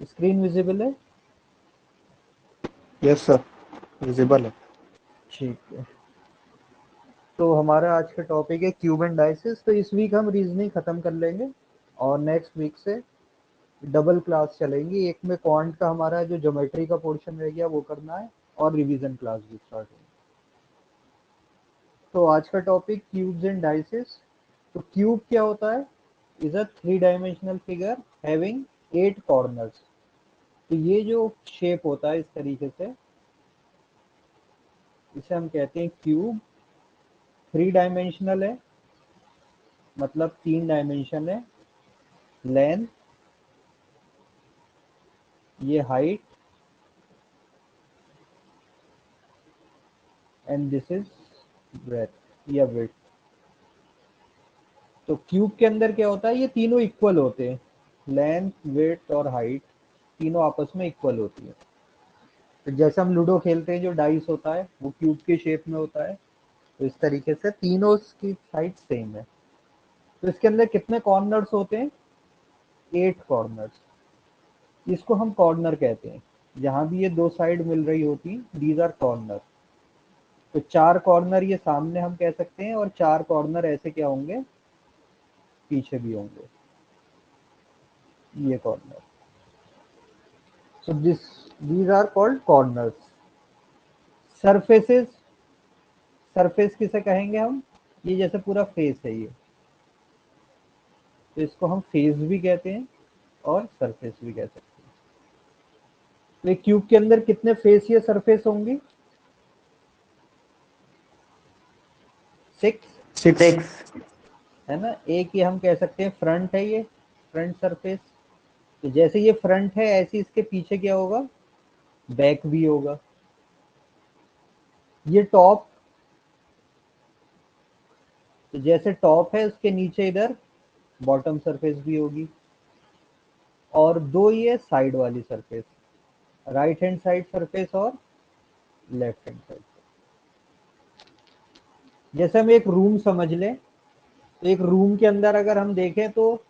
Screen visible है? Yes sir, visible है। ठीक है। तो हमारा आज का टॉपिक है क्यूब एंड डाइसेस। तो इस वीक हम रीजनिंग खत्म कर लेंगे और नेक्स्ट वीक से डबल क्लास चलेंगी। एक में क्वांट का हमारा जो ज्योमेट्री का पोर्शन रह गया वो करना है और रिवीजन क्लास भी स्टार्ट होगी। तो आज का टॉपिक क्यूब्स एंड डाइसेस। तो क्यूब क्या होता है? Is a 3 dimensional figure having 8 corners. तो ये जो शेप होता है इस तरीके से, इसे हम कहते हैं क्यूब। 3 डायमेंशनल है, मतलब 3 डायमेंशन है। लेंथ, ये height, and this is breadth या विड्थ। तो क्यूब के अंदर क्या होता है, ये तीनों इक्वल होते हैं। लेंथ, विड्थ और हाइट तीनों आपस में इक्वल होती है। तो जैसे हम लूडो खेलते हैं, जो डाइस होता है वो क्यूब के शेप में होता है। तो इस तरीके से तीनों की साइड सेम है। तो इसके अंदर कितने कॉर्नर्स होते हैं? 8 कॉर्नर्स। इसको हम कॉर्नर कहते हैं। जहां भी ये दो साइड मिल रही होती, दीज आर कॉर्नर। तो 4 कॉर्नर ये सामने हम कह सकते हैं, और 4 कॉर्नर ऐसे क्या होंगे, पीछे भी होंगे, ये corner. So these are called corners. Surfaces, surface किसे कहेंगे हम? ये जैसे पूरा फेस है ये, तो इसको हम फेस भी कहते हैं और सरफेस भी कह सकते हैं। तो एक क्यूब के अंदर कितने फेस या सरफेस होंगी? 6, 6। है ना। एक ये हम कह सकते हैं फ्रंट है, ये फ्रंट सरफेस। तो जैसे ये फ्रंट है, ऐसे इसके पीछे क्या होगा, बैक भी होगा। ये टॉप, तो जैसे टॉप है उसके नीचे इधर बॉटम सरफेस भी होगी। और दो ये साइड वाली surface, right hand side surface और लेफ्ट हैंड साइड। जैसे हम एक रूम समझ लें, तो एक रूम के अंदर अगर हम देखें तो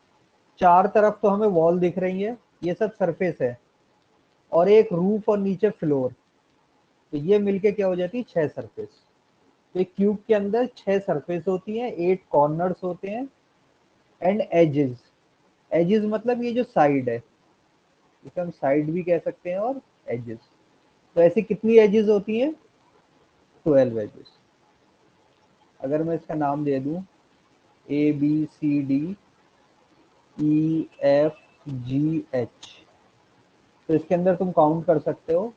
चार तरफ तो हमें वॉल दिख रही है, ये सब सरफेस है, और एक रूफ और नीचे फ्लोर। तो ये मिलके क्या हो जाती है, 6 सरफेस। तो एक क्यूब के अंदर 6 सरफेस होती हैं, 8 कॉर्नर्स होते हैं, एंड एजेस। एजेस मतलब ये जो साइड है, इसे हम साइड भी कह सकते हैं, और एजेस। तो ऐसी कितनी एजेस होती हैं? 12 एजेस। अगर मैं इसका नाम दे दूं, ABCDEFGH, तो इसके अंदर तुम काउंट कर सकते हो।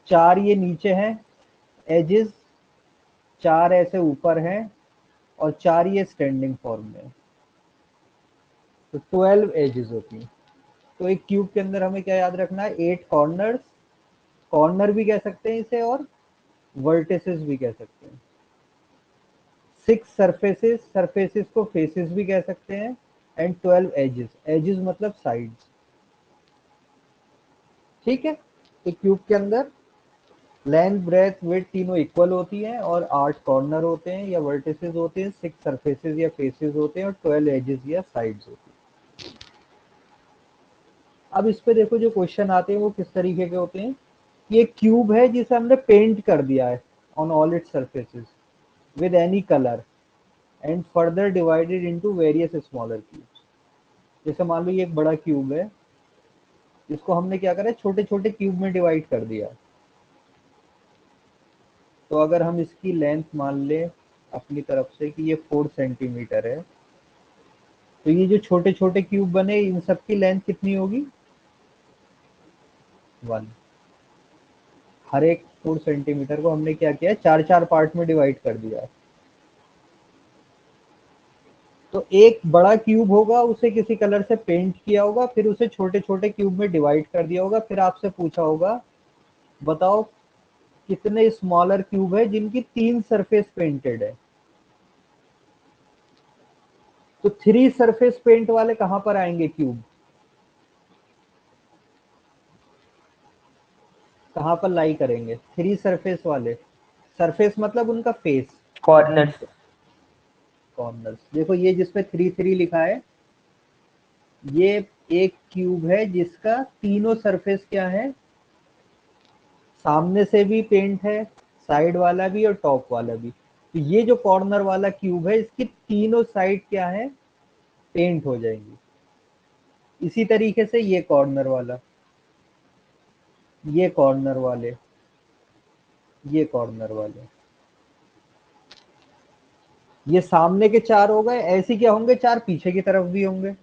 4 ये नीचे हैं एजेस, 4 ऐसे ऊपर हैं, और 4 ये स्टैंडिंग फॉर्म में। तो 12 एजेस होती हैं। तो एक क्यूब के अंदर हमें क्या याद रखना है, 8 कॉर्नर्स, कॉर्नर भी कह सकते हैं इसे, और वर्टिसेस भी कह सकते हैं। 6 सरफेसेस, सरफेसेस को फेसेस भी कह सकते हैं, एंड 12 एजेस, एजेस मतलब साइड्स। ठीक है। एक क्यूब के अंदर लेंथ, ब्रेथ, विड्थ तीनों इक्वल होती हैं, और 8 कॉर्नर होते हैं या वर्टिसेस होते हैं, 6 सरफेसेस या फेसेस होते हैं, और 12 एजेस या साइड्स होती हैं। अब इस पे देखो, जो क्वेश्चन आते हैं वो किस तरीके के होते हैं। ये क्यूब है जिसे हमने पेंट कर दिया है on all its surfaces with any color and further divided into various smaller cubes। जैसे मान लो ये एक बड़ा क्यूब है, इसको हमने क्या करा, छोटे छोटे क्यूब में डिवाइड कर दिया। तो अगर हम इसकी लेंथ मान ले अपनी तरफ से कि ये 4 सेंटीमीटर है, तो ये जो छोटे छोटे क्यूब बने, इन सब की लेंथ कितनी होगी, 1। हर एक 4 सेंटीमीटर को हमने क्या किया, 4 4 पार्ट में डिवाइड कर दिया। तो एक बड़ा क्यूब होगा, उसे किसी कलर से पेंट किया होगा, फिर उसे छोटे छोटे क्यूब में डिवाइड कर दिया होगा, फिर आपसे पूछा होगा बताओ कितने स्मॉलर क्यूब है जिनकी 3 सरफेस पेंटेड है। तो 3 सरफेस पेंट वाले कहां पर आएंगे क्यूब, कहां पर लाई करेंगे 3 सरफेस वाले? सरफेस मतलब उनका फेस। कॉर्नर्स। कॉर्नर्स देखो, ये जिसपे 3 3 लिखा है, ये एक क्यूब है जिसका तीनों सरफेस क्या है, सामने से भी पेंट है, साइड वाला भी और टॉप वाला भी। तो ये जो कॉर्नर वाला क्यूब है इसकी तीनों साइड क्या है, पेंट हो जाएंगी। इसी तरीके से ये कॉर्नर वाला, ये कॉर्नर वाले, ये कॉर्नर वाले, ये सामने के चार हो गए। ऐसे क्या होंगे, चार पीछे की तरफ भी होंगे,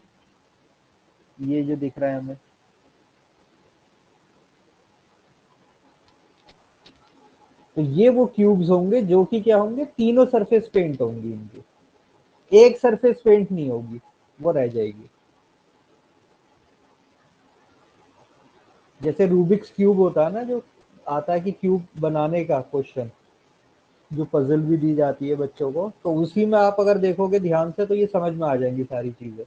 ये जो दिख रहा है हमें। तो ये वो क्यूब्स होंगे जो कि क्या होंगे, तीनों सरफेस पेंट होंगी इनकी, एक सरफेस पेंट नहीं होगी, वो रह जाएगी। जैसे रूबिक्स क्यूब होता है ना, जो आता है कि क्यूब बनाने का क्वेश्चन, जो पजल भी दी जाती है बच्चों को, तो उसी में आप अगर देखोगे ध्यान से तो ये समझ में आ जाएंगी सारी चीजें।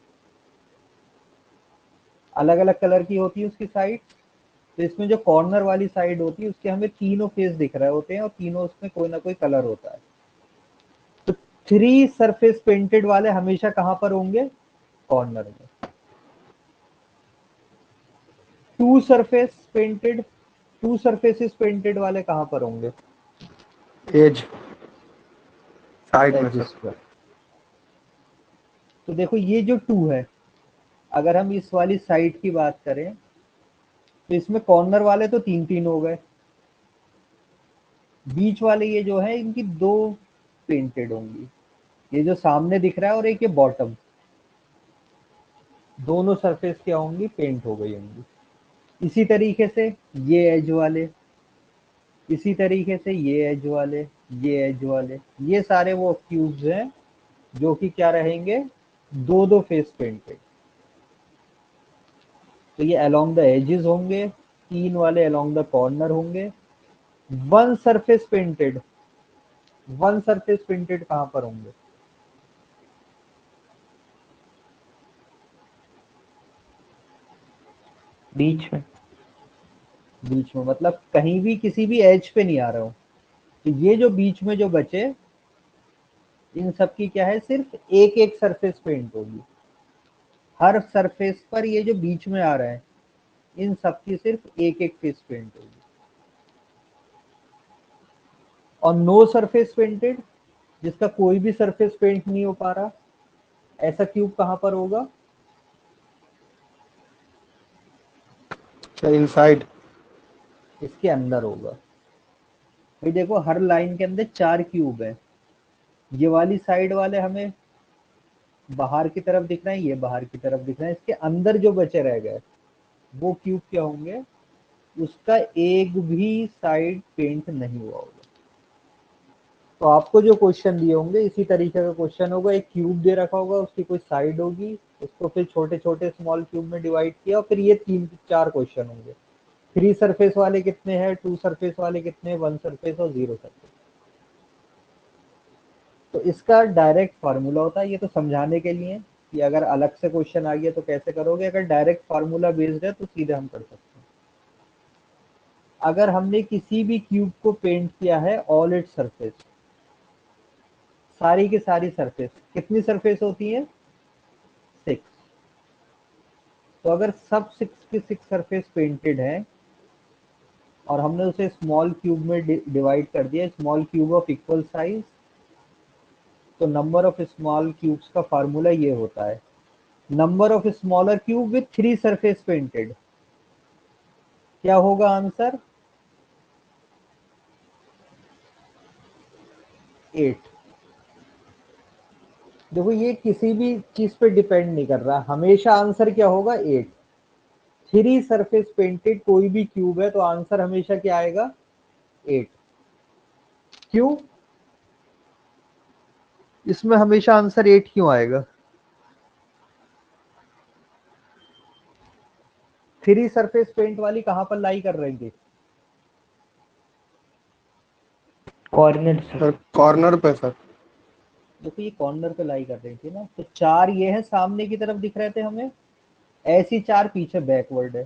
अलग अलग कलर की होती है उसकी साइड। तो इसमें जो कॉर्नर वाली साइड होती है उसके हमें तीनों फेस दिख रहे होते हैं और तीनों उसमें कोई ना कोई कलर होता है। तो थ्री सरफेस पेंटेड वाले हमेशा कहां पर होंगे, कॉर्नर में। Two surface painted, two surfaces painted वाले कहां पर होंगे, एज साइड में सर। एजिस पर। तो देखो ये जो टू है, अगर हम इस वाली साइड की बात करें तो इसमें कॉर्नर वाले तो तीन तीन हो गए, बीच वाले ये जो है इनकी दो पेंटेड होंगी, ये जो सामने दिख रहा है और एक ये बॉटम, दोनों सरफेस क्या होंगी, पेंट हो गई होंगी। इसी तरीके से ये एज वाले, इसी तरीके से ये एज वाले, ये एज वाले, ये सारे वो क्यूब्स हैं जो कि क्या रहेंगे, दो दो फेस पेंटेड। तो ये अलोंग द एजेस होंगे, तीन वाले अलोंग द कॉर्नर होंगे। One surface painted, one surface painted कहां पर होंगे, बीच में। बीच में, मतलब कहीं भी किसी भी एज पे नहीं आ रहा हूं। तो ये जो बीच में जो बचे, इन सब की क्या है, सिर्फ एक एक सरफेस पेंट होगी। हर सरफेस पर ये जो बीच में आ रहा है इन सब की सिर्फ एक एक फेस पेंट होगी। और नो सरफेस पेंटेड, जिसका कोई भी सरफेस पेंट नहीं हो पा रहा, ऐसा क्यूब कहां पर होगा, इनसाइड। इसके अंदर होगा। भाई देखो हर लाइन के अंदर चार क्यूब है, ये वाली साइड वाले हमें बाहर की तरफ दिख रहे हैं, ये बाहर की तरफ दिख रहे हैं, इसके अंदर जो बचे रह गए वो क्यूब क्या होंगे, उसका एक भी साइड पेंट नहीं हुआ होगा। तो आपको जो क्वेश्चन दिए होंगे इसी तरीके का क्वेश्चन होगा, एक क्यूब दे रखा होगा, उसकी कोई साइड होगी, उसको फिर छोटे छोटे स्मॉल क्यूब में डिवाइड किया, और फिर ये तीन चार क्वेश्चन होंगे, थ्री सरफेस वाले कितने हैं, टू सरफेस वाले कितने, वन सरफेस और जीरो सरफेस। तो इसका डायरेक्ट फार्मूला होता है, ये तो समझाने के लिए कि अगर अलग से क्वेश्चन आ गया तो कैसे करोगे, अगर डायरेक्ट फार्मूला बेस्ड है तो सीधे हम कर सकते हैं। अगर हमने किसी भी क्यूब को पेंट किया है ऑल इट्स सरफेस, सारी की सारी सरफेस, कितनी सरफेस होती है, सिक्स। तो अगर सब सिक्स की सिक्स सरफेस पेंटेड है और हमने उसे स्मॉल क्यूब में डिवाइड कर दिया, small cube of equal size, तो नंबर ऑफ स्मॉल क्यूब्स का फार्मूला ये होता है, number of smaller cube with three surface painted. क्या होगा आंसर, 8। देखो ये किसी भी चीज पे डिपेंड नहीं कर रहा, हमेशा आंसर क्या होगा, 8। थ्री सरफेस पेंटेड कोई भी क्यूब है तो आंसर हमेशा क्या आएगा, 8। क्यों, इसमें हमेशा आंसर 8 क्यों आएगा, थ्री सरफेस पेंट वाली कहां पर लाई कर रही थी, कॉर्नर सर, कॉर्नर पे सर। देखो ये कॉर्नर पे लाई कर रही थी ना, तो चार ये है सामने की तरफ दिख रहे थे हमें, ऐसी चार पीछे बैकवर्ड है,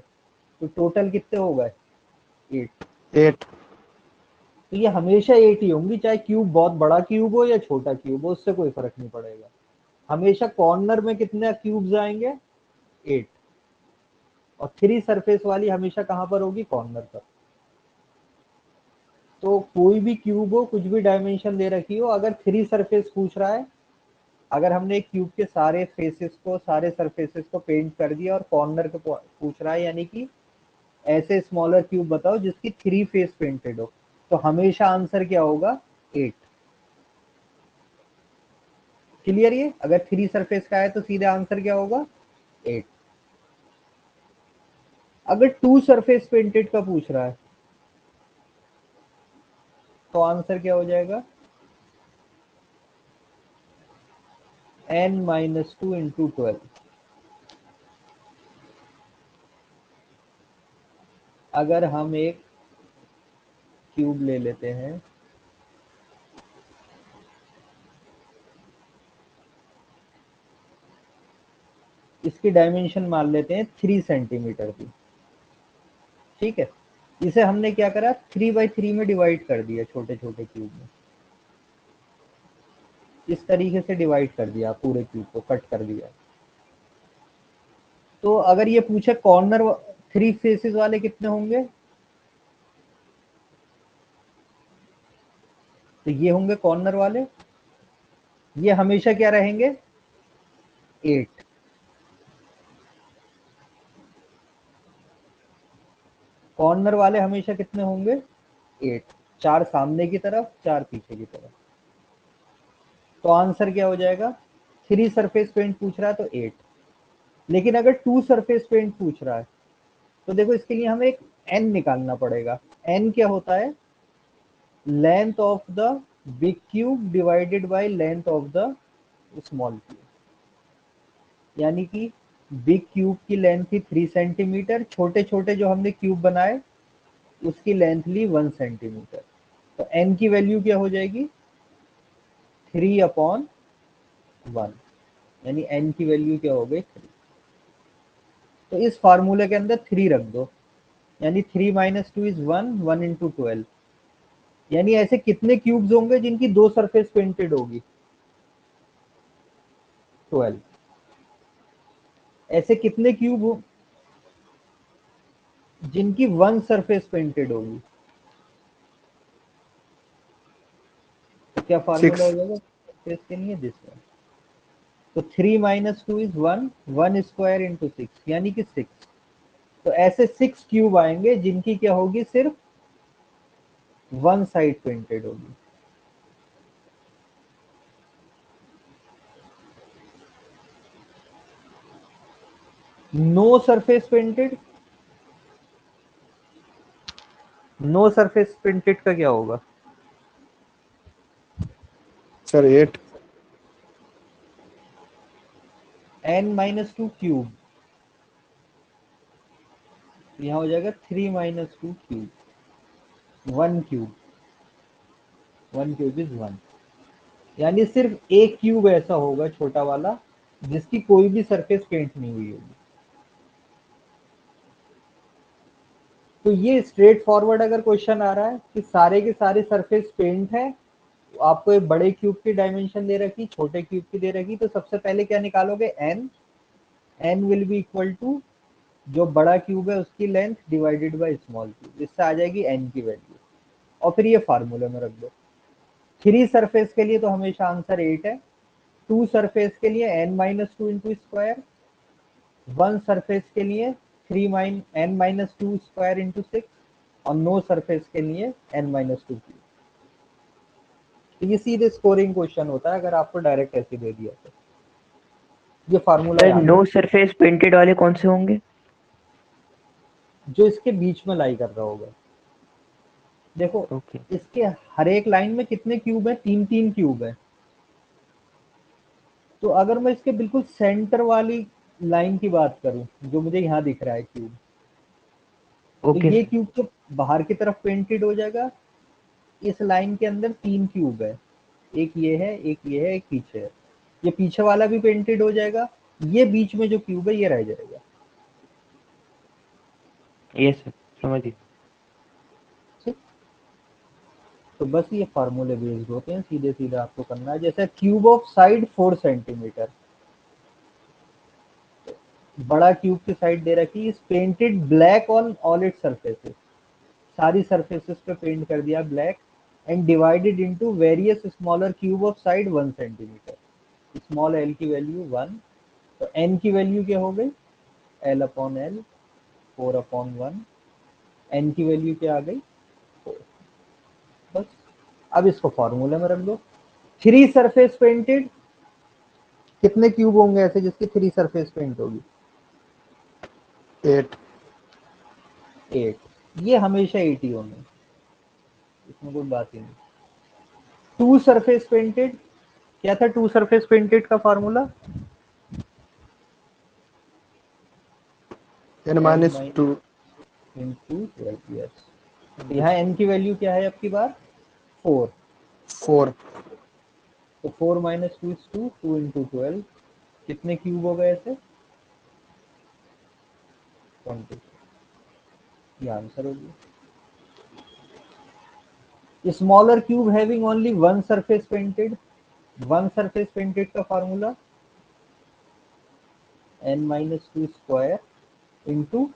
तो टोटल कितने हो गए, 8। 8। तो ये हमेशा 8 ही होंगी, चाहे क्यूब बहुत बड़ा क्यूब हो या छोटा क्यूब हो, उससे कोई फर्क नहीं पड़ेगा। हमेशा कॉर्नर में कितने क्यूब्स आएंगे, 8। और 3 सरफेस वाली हमेशा कहाँ पर होगी, कॉर्नर पर। तो कोई भी क्यूब हो, कुछ भी डायमेंशन दे रखी हो, अगर 3 सरफेस पूछ रहा है, अगर हमने एक क्यूब के सारे फेसेस को, सारे सरफेसेस को पेंट कर दिया और कॉर्नर को पूछ रहा है, यानी कि ऐसे स्मॉलर क्यूब बताओ जिसकी 3 फेस पेंटेड हो, तो हमेशा आंसर क्या होगा, 8। क्लियर? ये अगर 3 सरफेस का है तो सीधे आंसर क्या होगा, 8। अगर 2 सरफेस पेंटेड का पूछ रहा है तो आंसर क्या हो जाएगा, n-2 इंटू 12। अगर हम एक क्यूब ले लेते हैं, इसकी डायमेंशन मान लेते हैं 3 सेंटीमीटर की, ठीक है। इसे हमने क्या करा, 3x3 में डिवाइड कर दिया, छोटे छोटे क्यूब में इस तरीके से डिवाइड कर दिया, पूरे क्यूब को कट कर दिया। तो अगर ये पूछे कॉर्नर 3 फेसेस वाले कितने होंगे, तो ये होंगे कॉर्नर वाले, ये हमेशा क्या रहेंगे, 8। कॉर्नर वाले हमेशा कितने होंगे, 8। 4 सामने की तरफ, 4 पीछे की तरफ। तो आंसर क्या हो जाएगा, 3 सरफेस पेंट पूछ रहा है तो 8। लेकिन अगर 2 सरफेस पेंट पूछ रहा है तो देखो, इसके लिए हमें एक n निकालना पड़ेगा। n क्या होता है, length of the big cube divided by length of the small cube. यानी कि बिग क्यूब की लेंथ थी 3 सेंटीमीटर, छोटे छोटे जो हमने क्यूब बनाए उसकी लेंथ ली 1 सेंटीमीटर। तो n की वैल्यू क्या हो जाएगी, 3/1, यानी n की वैल्यू क्या हो गई, 3। तो इस फार्मूले के अंदर 3 रख दो, यानी 3 - 2 = 1, 1 × 12। यानी ऐसे कितने क्यूब्स होंगे जिनकी 2 सरफेस पेंटेड होगी, 12। ऐसे कितने क्यूब हो जिनकी 1 सरफेस पेंटेड होगी, तो क्या फार्मूला 6। हो जाएगा सरफेस के लिए, दिस वन। तो 3 - 2 = 1, 1 स्क्वायर इंटू 6, यानी कि 6। तो ऐसे 6 क्यूब आएंगे जिनकी क्या होगी, सिर्फ 1 साइड पेंटेड होगी। No surface painted, no surface painted का क्या होगा, सर 8। n - 2 क्यूब, यहाँ हो जाएगा 3 - 2 क्यूब, 1 क्यूब, 1 क्यूब इज 1। यानी सिर्फ एक क्यूब ऐसा होगा छोटा वाला जिसकी कोई भी सरफेस पेंट नहीं हुई होगी। तो ये स्ट्रेट फॉरवर्ड अगर क्वेश्चन आ रहा है कि सारे के सारे सरफेस पेंट है, तो आपको एक बड़े क्यूब की डायमेंशन दे रखी, छोटे क्यूब की दे रखी, तो सबसे पहले क्या निकालोगे, n। n will be equal to जो बड़ा क्यूब है उसकी length divided by small cube, इससे आ जाएगी n की वैल्यू, और फिर ये फार्मूले में रख दो। 3 सरफेस के लिए तो हमेशा आंसर 8 है, 2 सरफेस के लिए n - 2 इंटू स्क्वायर, 1 सरफेस के लिए n - 2 स्क्वायर इंटू 6, और नो सरफेस के लिए n - 2 क्यूब। तो ये सीधे स्कोरिंग क्वेश्चन होता है अगर आपको डायरेक्ट ऐसे दे दिया तो। ये फार्मूला याद नो रखो, सरफेस पेंटेड वाले कौन से होंगे, जो इसके बीच में लाई कर रहा होगा। देखो ओके। इसके हर एक लाइन में कितने क्यूब है, 3 क्यूब है। तो अगर मैं इसके बिल्कुल सेंटर वाली लाइन की बात करूं, जो मुझे यहाँ दिख रहा है क्यूब, तो ओके ये सर। क्यूब तो बाहर की तरफ पेंटेड हो जाएगा। इस लाइन के अंदर 3 क्यूब है, एक ये है, एक ये है, एक पीछे है। ये पीछे वाला भी पेंटेड हो जाएगा, ये बीच में जो क्यूब है ये रह जाएगा। यस सर, समझ गए। ठीक, तो बस ये फार्मूले बेस्ड होते हैं, सीधे सीधे आपको करना है। जैसे क्यूब ऑफ साइड 4 सेंटीमीटर, बड़ा क्यूब की साइड दे रखी, is painted black on all its surfaces, सारी सरफेसेस पे पेंट कर दिया black, and divided into various smaller cube of side 1 centimetre. Small L की वैल्यू 1, तो एन की वैल्यू क्या हो गई, L upon L 4 upon 1, N की वैल्यू क्या आ गई 4। बस अब इसको फॉर्मूले में रख दो। 3 सरफेस पेंटेड, कितने क्यूब होंगे ऐसे जिसकी 3 सरफेस पेंट होगी, 8। 8, ये हमेशा 8 ही होंगे, इसमें कोई बात ही नहीं। 2 सरफेस पेंटेड, क्या था 2 सरफेस पेंटेड का फॉर्मूला, n-2 इंटू 12, यस। तो यहाँ n की वैल्यू क्या है आपकी बार 4, 4। तो 4 माइनस 2 इज 2, 2 इंटू 12, कितने क्यूब हो गए ऐसे 20, ये आंसर हो गया। Smaller cube having only 1 surface painted, 1 surface painted का formula n minus 2 square into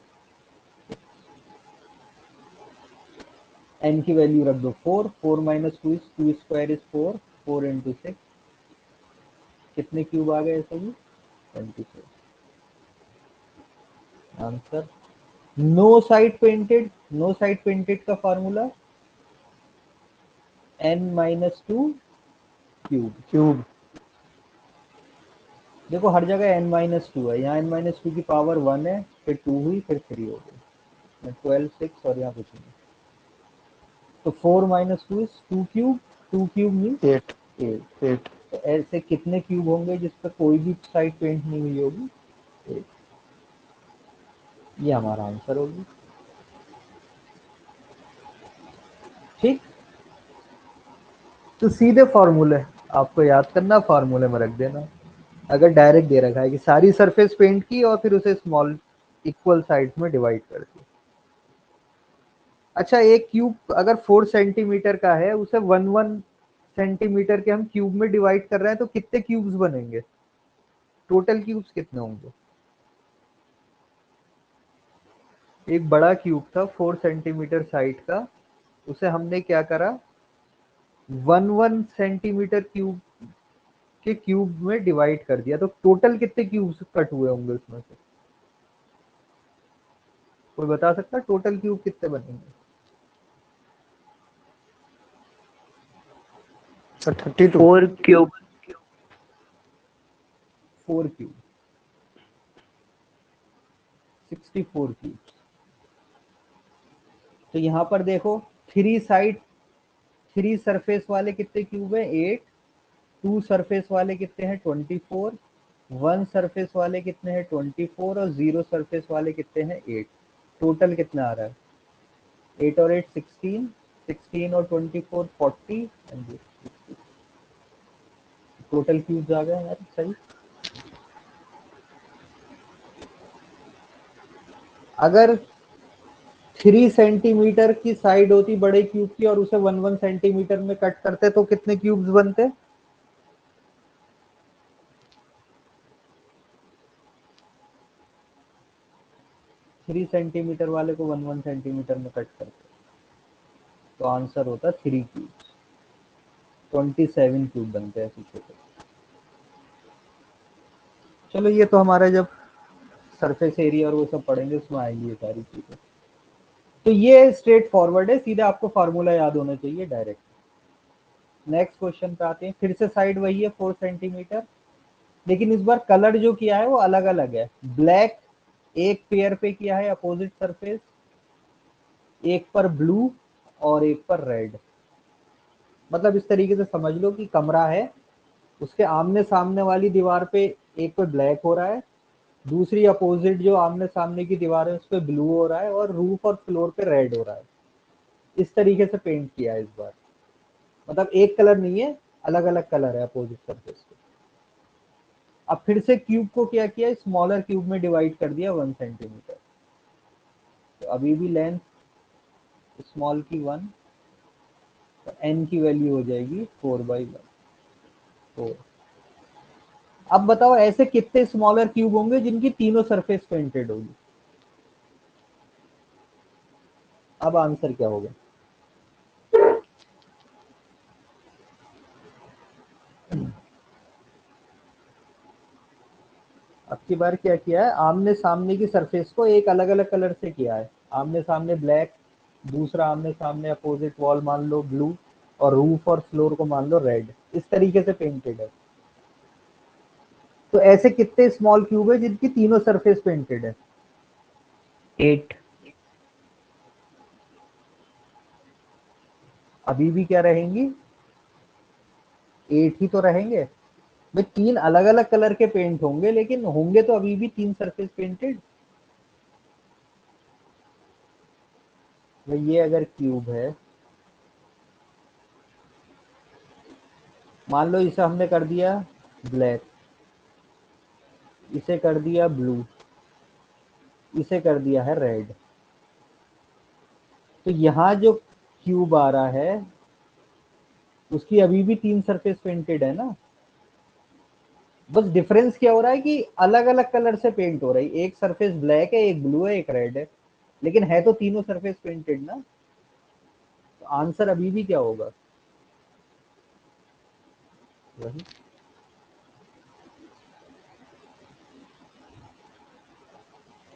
n की वैल्यू रख दो 4, 4 minus 2 is 2 square is 4, 4 into 6, कितने क्यूब आ गए ऐसे ही 24 answer. No side painted, no side painted का formula n minus 2 cube, cube. देखो हर जगह n माइनस 2 है, यहाँ n माइनस 2 की पावर 1 है, फिर 2 हुई, फिर 3 हो गई, 12 6 और यहाँ कुछ नहीं, तो 4 minus 2 is 2 cube, 2 cube means 8। 8। 8। तो ऐसे कितने क्यूब होंगे जिस पर कोई भी साइड पेंट नहीं हुई होगी 8, ये हमारा आंसर होगी। ठीक, तो सीधे फॉर्मूले आपको याद करना, फॉर्मूले में रख देना। अगर डायरेक्ट दे रखा है कि सारी सरफेस पेंट की और फिर उसे स्मॉल इक्वल साइड्स में डिवाइड कर दी। अच्छा, एक क्यूब अगर 4 सेंटीमीटर का है, उसे 1 सेंटीमीटर के हम क्यूब में डिवाइड कर रहे हैं, तो कितने क्यूब्स बनेंगे, टोटल क्यूब्स कितने होंगे। एक बड़ा क्यूब था 4 सेंटीमीटर साइड का, उसे हमने क्या करा 1 सेंटीमीटर क्यूब के क्यूब में डिवाइड कर दिया, तो टोटल कितने क्यूब्स कट हुए होंगे उसमें से, कोई बता सकता टोटल क्यूब कितने बनेंगे। सर 32। 4 क्यूब। 4 cube 64 cube. तो यहाँ पर देखो 3 साइड 3 सरफेस वाले कितने क्यूब है 8, 2 सरफेस वाले कितने हैं 24, 1 सरफेस वाले कितने हैं 24 और 0 सरफेस वाले कितने हैं 8, टोटल कितना आ रहा है 8 और 8 16, 16 और 24 40 एंड टोटल क्यूब्स आ गए यार सही। अगर 3 सेंटीमीटर की साइड होती बड़े क्यूब की और उसे 1 सेंटीमीटर में कट करते तो कितने क्यूब्स बनते, 3 सेंटीमीटर वाले को 1 सेंटीमीटर में कट करते तो आंसर होता 3 क्यूब, 27 क्यूब बनते हैं छोटे। चलो ये तो हमारा जब सरफेस एरिया और वो सब पढ़ेंगे उसमें आएंगी ये सारी चीजें। तो ये स्ट्रेट फॉरवर्ड है, सीधे आपको फार्मूला याद होना चाहिए डायरेक्ट। नेक्स्ट क्वेश्चन पे आते हैं, फिर से साइड वही है 4 सेंटीमीटर, लेकिन इस बार कलर जो किया है वो अलग अलग है। ब्लैक एक पेयर पे किया है अपोजिट सरफेस, एक पर ब्लू और एक पर रेड। मतलब इस तरीके से समझ लो कि कमरा है, उसके आमने सामने वाली दीवार पे एक पे ब्लैक हो रहा है, दूसरी अपोजिट जो आमने सामने की दीवार है उस पे ब्लू हो रहा है, और रूफ और फ्लोर पे रेड हो रहा है। इस तरीके से पेंट किया है इस बार, मतलब एक कलर नहीं है, अलग अलग कलर है अपोजिट सरफेस पे। अब फिर से क्यूब को क्या किया, स्मॉलर क्यूब में डिवाइड कर दिया 1 सेंटीमीटर, तो अभी भी लेंथ स्मॉल की 1, तो n की वैल्यू हो जाएगी 4/1, 4। अब बताओ ऐसे कितने स्मॉलर क्यूब होंगे जिनकी तीनों सरफेस पेंटेड होगी? अब आंसर क्या होगा? अब की बार क्या किया है, आमने सामने की सरफेस को एक अलग अलग कलर से किया है। आमने सामने ब्लैक, दूसरा आमने सामने अपोजिट वॉल मान लो ब्लू, और रूफ और फ्लोर को मान लो रेड। इस तरीके से पेंटेड है। तो ऐसे कितने स्मॉल क्यूब है जिनकी तीनों सरफेस पेंटेड है? 8। अभी भी क्या रहेंगी? 8 ही तो रहेंगे भाई। 3 अलग अलग कलर के पेंट होंगे, लेकिन होंगे तो अभी भी 3 सरफेस पेंटेड। भाई ये अगर क्यूब है, मान लो इसे हमने कर दिया ब्लैक, इसे कर दिया ब्लू, इसे कर दिया है रेड, तो यहाँ जो क्यूब आ रहा है उसकी अभी भी 3 सरफेस पेंटेड है ना। बस डिफरेंस क्या हो रहा है कि अलग अलग कलर से पेंट हो रही है। एक सरफेस ब्लैक है, एक ब्लू है, एक रेड है, लेकिन है तो तीनों सरफेस पेंटेड ना। तो आंसर अभी भी क्या होगा? वही।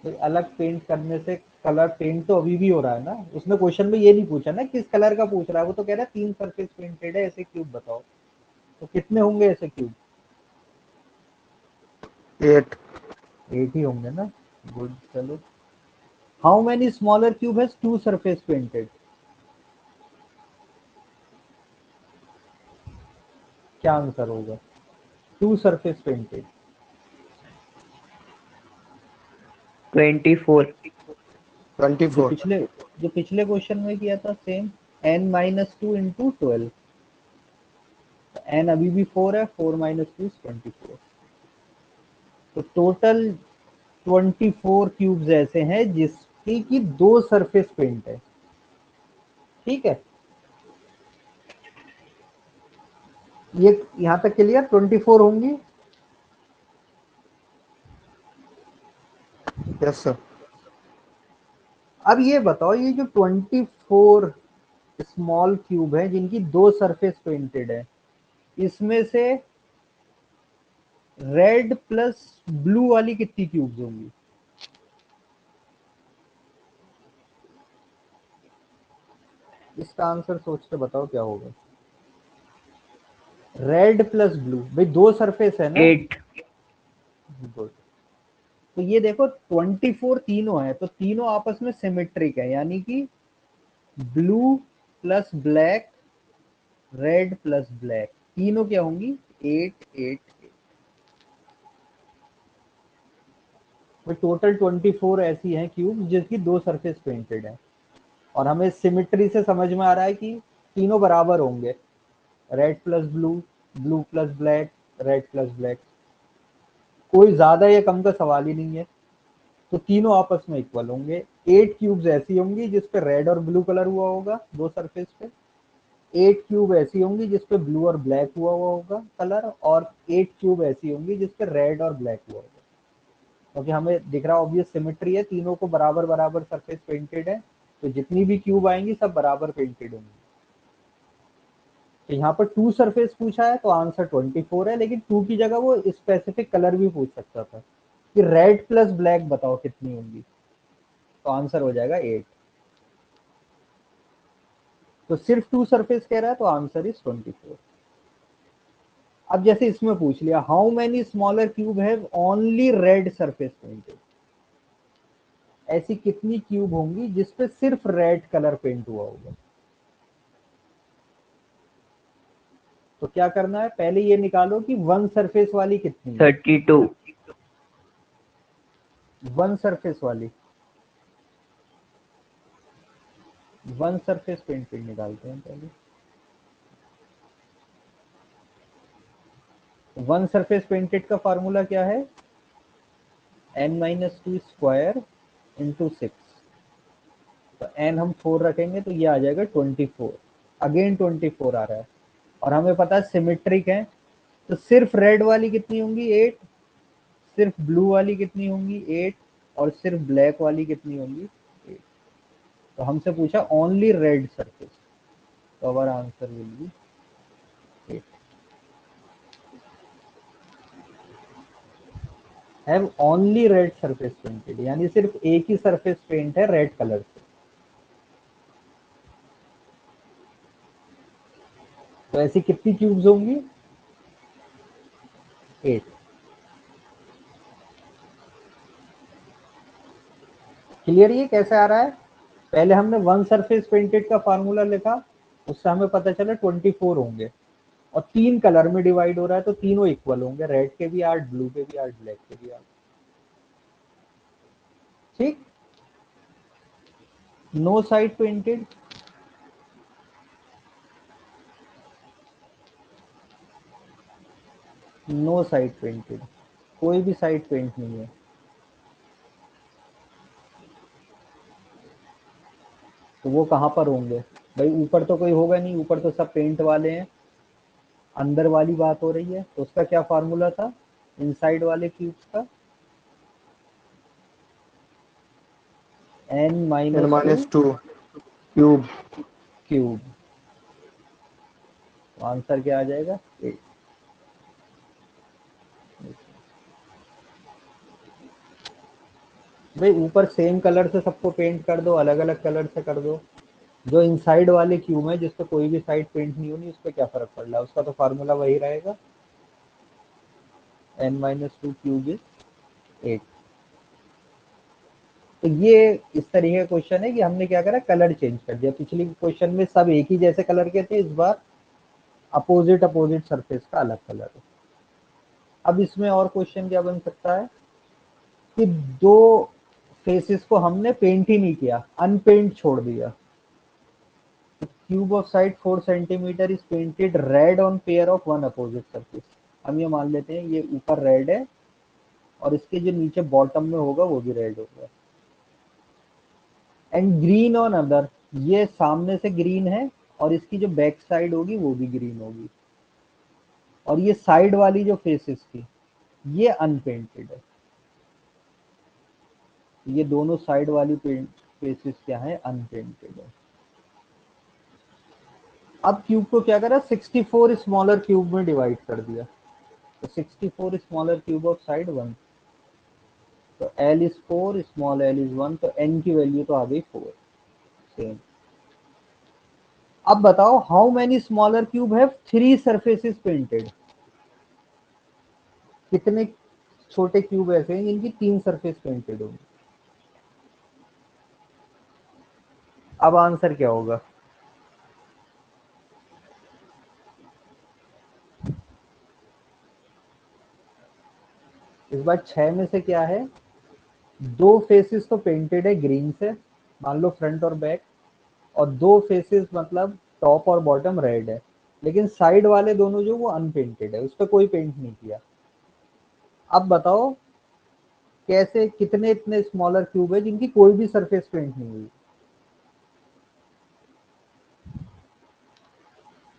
तो अलग पेंट करने से कलर पेंट तो अभी भी हो रहा है ना। उसने क्वेश्चन में ये नहीं पूछा ना किस कलर का पूछ रहा है, वो तो कह रहा है 3 सरफेस पेंटेड है, ऐसे क्यूब बताओ। तो कितने होंगे ऐसे क्यूब? 8। 8 ही होंगे ना। गुड, चलो। How many smaller cube has 2 surface painted? क्या आंसर होगा? 2 सरफेस पेंटेड। 24। 24। जो पिछले क्वेश्चन में किया था सेम, n-2 इंटू 12। n अभी भी 4 है, 4 माइनस 2 24। तो टोटल 24 क्यूब्स ऐसे हैं जिसकी की 2 सरफेस पेंट है। ठीक है, ये यहां तक क्लियर? 24 होंगी। Yes sir. अब ये बताओ, ये जो 24 स्मॉल क्यूब है जिनकी 2 सरफेस पेंटेड है, इसमें से रेड प्लस ब्लू वाली कितनी क्यूब्स होंगी? इसका आंसर सोच के बताओ क्या होगा। रेड प्लस ब्लू, भाई 2 सरफेस है ना। 8। गुड। तो ये देखो 24 तीनों है, तो तीनों आपस में सिमेट्रिक है, यानी कि blue plus black, red plus black, तीनों क्या होंगी? 8 8। तो टोटल 24 ऐसी हैं क्यूब जिसकी 2 सरफेस पेंटेड है। और हमें सिमेट्री से समझ में आ रहा है कि तीनों बराबर होंगे। Red plus blue, blue plus black, red plus black, कोई ज्यादा या कम का सवाल ही नहीं है। तो तीनों आपस में इक्वल होंगे। 8 क्यूब्स ऐसी होंगी जिसपे रेड और ब्लू कलर हुआ होगा 2 सरफेस पे। 8 क्यूब ऐसी होंगी जिसपे ब्लू और ब्लैक हुआ हुआ होगा कलर, और 8 क्यूब ऐसी होंगी जिसपे रेड और ब्लैक हुआ होगा। क्योंकि हमें दिख रहा ऑब्वियस सिमेट्री है, तीनों को बराबर बराबर सरफेस पेंटेड है, तो जितनी भी क्यूब आएंगी सब बराबर पेंटेड होंगी। तो यहाँ पर 2 सरफेस पूछा है तो आंसर 24 है, लेकिन 2 की जगह वो स्पेसिफिक कलर भी पूछ सकता था कि रेड प्लस ब्लैक बताओ कितनी होंगी, तो आंसर हो जाएगा 8। तो सिर्फ 2 सरफेस कह रहा है तो आंसर इज 24। अब जैसे इसमें पूछ लिया how many smaller cube have only red surface painted, ऐसी कितनी क्यूब होंगी जिसपे सिर्फ रेड कलर पेंट हुआ होगा। तो क्या करना है, पहले ये निकालो कि 1 सरफेस वाली कितनी है। 32। 1 सरफेस वाली, 1 सरफेस पेंटेड निकालते हैं पहले। 1 सरफेस पेंटेड का फार्मूला क्या है? n-2 square into 6। तो n हम 4 रखेंगे तो ये आ जाएगा 24। अगेन 24 आ रहा है, और हमें पता है सिमेट्रिक है, तो सिर्फ रेड वाली कितनी होंगी 8, सिर्फ ब्लू वाली कितनी होंगी 8, और सिर्फ ब्लैक वाली कितनी होंगी 8। तो हमसे पूछा ओनली रेड सरफेस, तो our answer will be 8। Have only red surface painted, यानी सिर्फ एक ही सरफेस पेंट है रेड कलर से। तो ऐसी कितनी क्यूब्स होंगी 8। क्लियर ये कैसे आ रहा है? पहले हमने वन सरफेस पेंटेड का फार्मूला लिखा, उससे हमें पता चला 24 होंगे, और 3 कलर में डिवाइड हो रहा है तो तीनों इक्वल होंगे, रेड के भी 8, ब्लू के भी 8, ब्लैक के भी 8। ठीक। No side painted, no side painted, कोई भी साइड पेंट नहीं है। तो वो कहां पर होंगे भाई? ऊपर तो कोई होगा नहीं, ऊपर तो सब पेंट वाले हैं। अंदर वाली बात हो रही है, तो उसका क्या फार्मूला था इनसाइड वाले क्यूब्स का? n n minus two minus 2 cube. Cube. Answer क्या आ जाएगा 8। भाई ऊपर सेम कलर से सबको पेंट कर दो, अलग अलग कलर से कर दो, जो इनसाइड वाले क्यूब है जिसपे कोई भी साइड पेंट नहीं होनी, उस पर क्या फर्क पड़ रहा है? उसका तो फार्मूला वही रहेगा, n minus two cube is 8। तो ये इस तरीके का क्वेश्चन है कि हमने क्या करा, कलर चेंज कर दिया। पिछले क्वेश्चन में सब एक ही जैसे कलर के थे, इस बार अपोजिट अपोजिट सरफेस का अलग कलर है। अब इसमें और क्वेश्चन क्या बन सकता है कि दो फेसेस को हमने पेंट ही नहीं किया, अनपेंट छोड़ दिया। Cube of side 4 centimetre is painted red on pair of one opposite surface. हम ये मान लेते हैं ये ऊपर रेड है और इसके जो नीचे बॉटम में होगा वो भी रेड होगा। एंड ग्रीन ऑन अदर, ये सामने से ग्रीन है और इसकी जो बैक साइड होगी वो भी ग्रीन होगी। और ये साइड वाली जो फेसेस थी ये अनपेंटेड है। ये दोनों साइड वाली फेसेस क्या है, अनपेंटेड है। अब क्यूब को क्या करा, 64 स्मॉलर क्यूब में डिवाइड कर दिया। तो 64 स्मॉलर क्यूब ऑफ साइड 1, तो L is 4, small l is 1, तो n की वैल्यू तो आ गई 4 सेम। अब बताओ how many smaller cube have 3 surfaces painted? कितने छोटे क्यूब ऐसे हैं जिनकी 3 सरफेस पेंटेड होंगी? अब आंसर क्या होगा? इस बार 6 में से क्या है, 2 फेसेस तो पेंटेड है ग्रीन से, मान लो फ्रंट और बैक, और 2 फेसेस मतलब टॉप और बॉटम रेड है, लेकिन साइड वाले दोनों जो वो अनपेंटेड है, उस पर कोई पेंट नहीं किया। अब बताओ कैसे, कितने इतने स्मॉलर क्यूब है जिनकी कोई भी सरफेस पेंट नहीं हुई?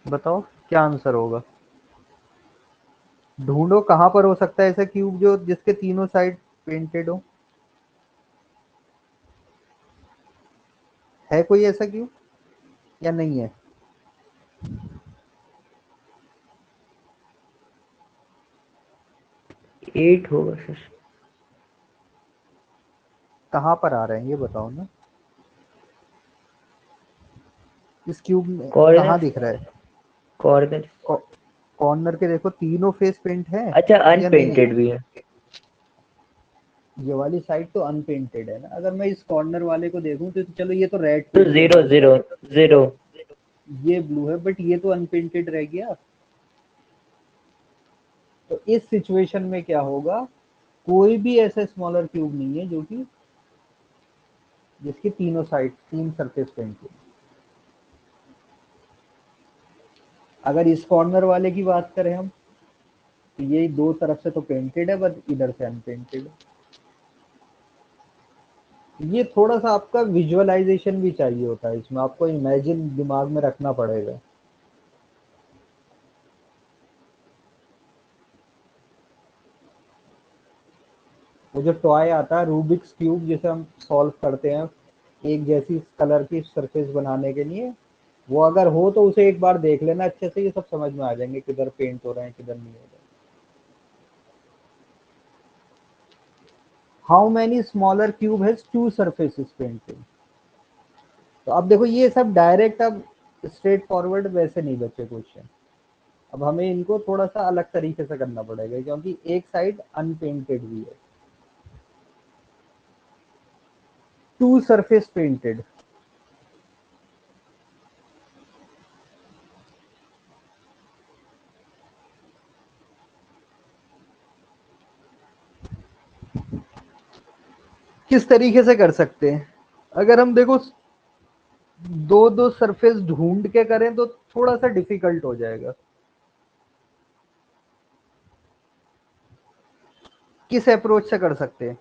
बताओ क्या आंसर होगा? ढूंढो कहां पर हो सकता है ऐसा क्यूब जो जिसके तीनों साइड पेंटेड हो। है कोई ऐसा क्यूब या नहीं है? 8 होगा सर। कहां पर आ रहे हैं ये बताओ ना, इस क्यूब में कॉर्नर, कहां दिख रहा है? कॉर्नर। कॉर्नर के देखो तीनों फेस पेंट है अच्छा, या नहीं है? अनपेंटेड भी है। ये वाली साइड तो अनपेंटेड है ना। अगर मैं इस कॉर्नर वाले को देखूं तो चलो ये तो रेड तो पेंट हो जीरो गया ऊपर, जीरो जीरो। ये ब्लू है, बट ये तो अनपेंटेड रह गया। तो इस सिचुएशन में क्या होगा, कोई भी ऐसा स्मॉलर क्यूब नहीं है जो कि जिसकी तीनों साइड 3 सरफेस पेंटेड। अगर इस कॉर्नर वाले की बात करें हम, तो ये दो तरफ से तो पेंटेड है, बट इधर से अनपेंटेड है। ये थोड़ा सा आपका विजुअलाइजेशन भी चाहिए होता है, इसमें आपको इमेजिन दिमाग में रखना पड़ेगा। वो जो टॉय आता है रूबिक्स क्यूब जिसे हम सॉल्व करते हैं एक जैसी कलर की सरफेस बनाने के लिए, वो अगर हो तो उसे एक बार देख लेना अच्छे से, ये सब समझ में आ जाएंगे किधर पेंट हो रहे हैं किधर नहीं हो रहे। How many smaller cube has to surfaces painted. तो अब देखो ये सब डायरेक्ट अब स्ट्रेट फॉरवर्ड वैसे नहीं बचे क्वेश्चन, अब हमें इनको थोड़ा सा अलग तरीके से करना पड़ेगा क्योंकि एक साइड अनपेंटेड भी है। टू सरफेस पेंटेड, किस तरीके से कर सकते हैं? अगर हम देखो दो दो सरफेस ढूंढ के करें तो थोड़ा सा डिफिकल्ट हो जाएगा। किस अप्रोच से कर सकते हैं?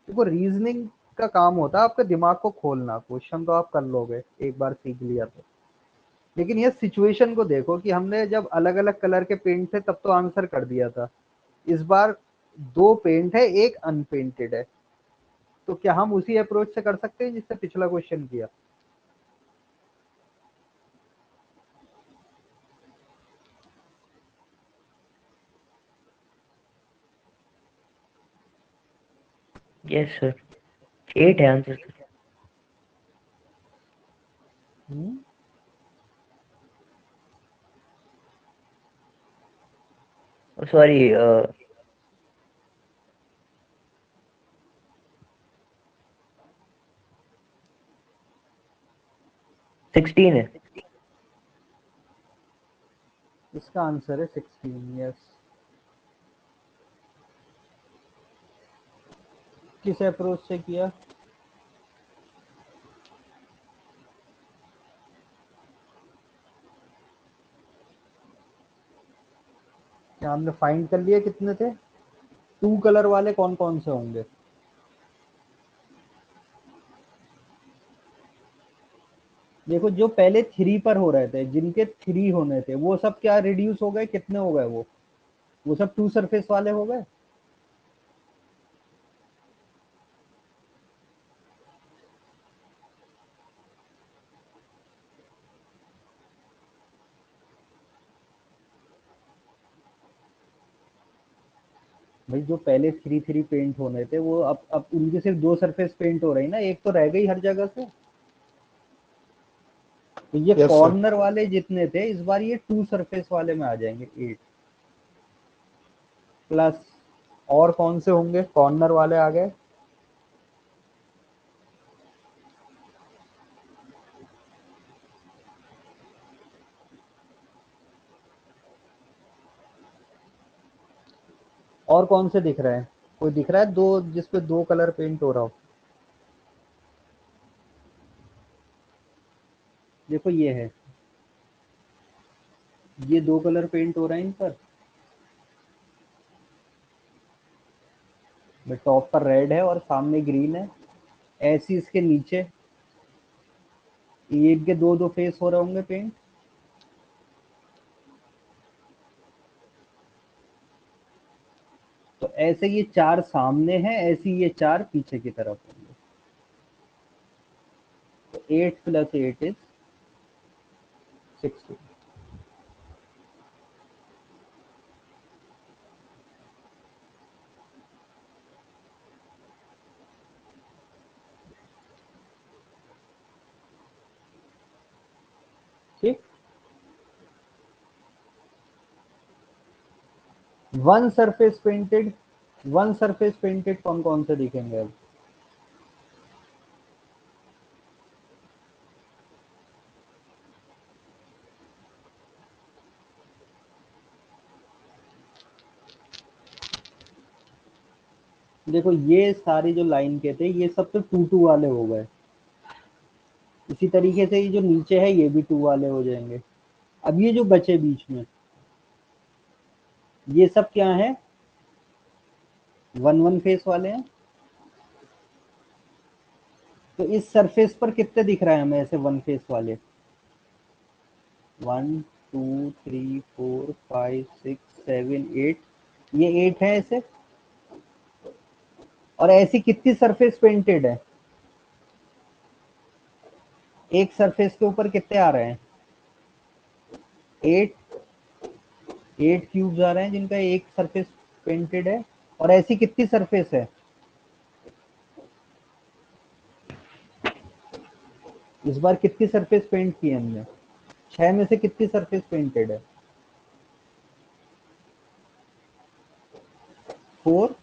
देखो रीजनिंग का काम होता है आपके दिमाग को खोलना, क्वेश्चन तो आप कर लोगे एक बार सीख लिया तो, लेकिन ये सिचुएशन को देखो कि हमने जब अलग अलग कलर के पेंट थे तब तो आंसर कर दिया था, इस बार दो पेंट है एक अनपेंटेड है, तो क्या हम उसी अप्रोच से कर सकते हैं जिससे पिछला क्वेश्चन किया? यस सर, 8 है आंसर सर। सॉरी, 16 है। इसका आंसर है 16। यस। किस अप्रोच से किया? क्या हमने फाइंड कर लिया कितने थे? टू कलर वाले कौन कौन से होंगे? देखो जो पहले 3 पर हो रहे थे, जिनके 3 होने थे वो सब क्या रिड्यूस हो गए, कितने हो गए वो सब टू सरफेस वाले हो गए। भाई जो पहले 3 3 पेंट होने थे वो अब उनके सिर्फ दो सरफेस पेंट हो रही ना, एक तो रह गई हर जगह से। तो ये Yes, sir. कॉर्नर वाले जितने थे इस बार ये टू सरफेस वाले में आ जाएंगे 8 प्लस। और कौन से होंगे? कॉर्नर वाले आ गए, और कौन से दिख रहे हैं? कोई दिख रहा है दो जिसपे दो कलर पेंट हो रहा हो? देखो ये है, ये दो कलर पेंट हो रहे हैं इन पर, टॉप पर रेड है और सामने ग्रीन है। ऐसे इसके नीचे ये के दो दो फेस हो रहे होंगे पेंट। तो ऐसे ये चार सामने हैं, ऐसे ये चार पीछे की तरफ होंगे। तो 8 + 8 इज 16। ठीक। One surface painted, one surface painted कौन कौन से दिखेंगे अब? देखो ये सारी जो लाइन के थे ये सब तो 2 2 वाले हो गए, इसी तरीके से ये जो नीचे है ये भी 2 वाले हो जाएंगे। अब ये जो बचे बीच में ये सब क्या है? 1 1 फेस वाले हैं। तो इस सरफेस पर कितने दिख रहे हैं हमें ऐसे 1 फेस वाले? 1 2 3 4 5 6 7 8, ये 8 है ऐसे। और ऐसी कितनी सरफेस पेंटेड है? एक सरफेस के ऊपर कितने आ रहे हैं? 8 क्यूब्स आ रहे हैं जिनका एक सरफेस पेंटेड है। और ऐसी कितनी सरफेस है? इस बार कितनी सरफेस पेंट की है हमने? 6 में से कितनी सरफेस पेंटेड है? 4।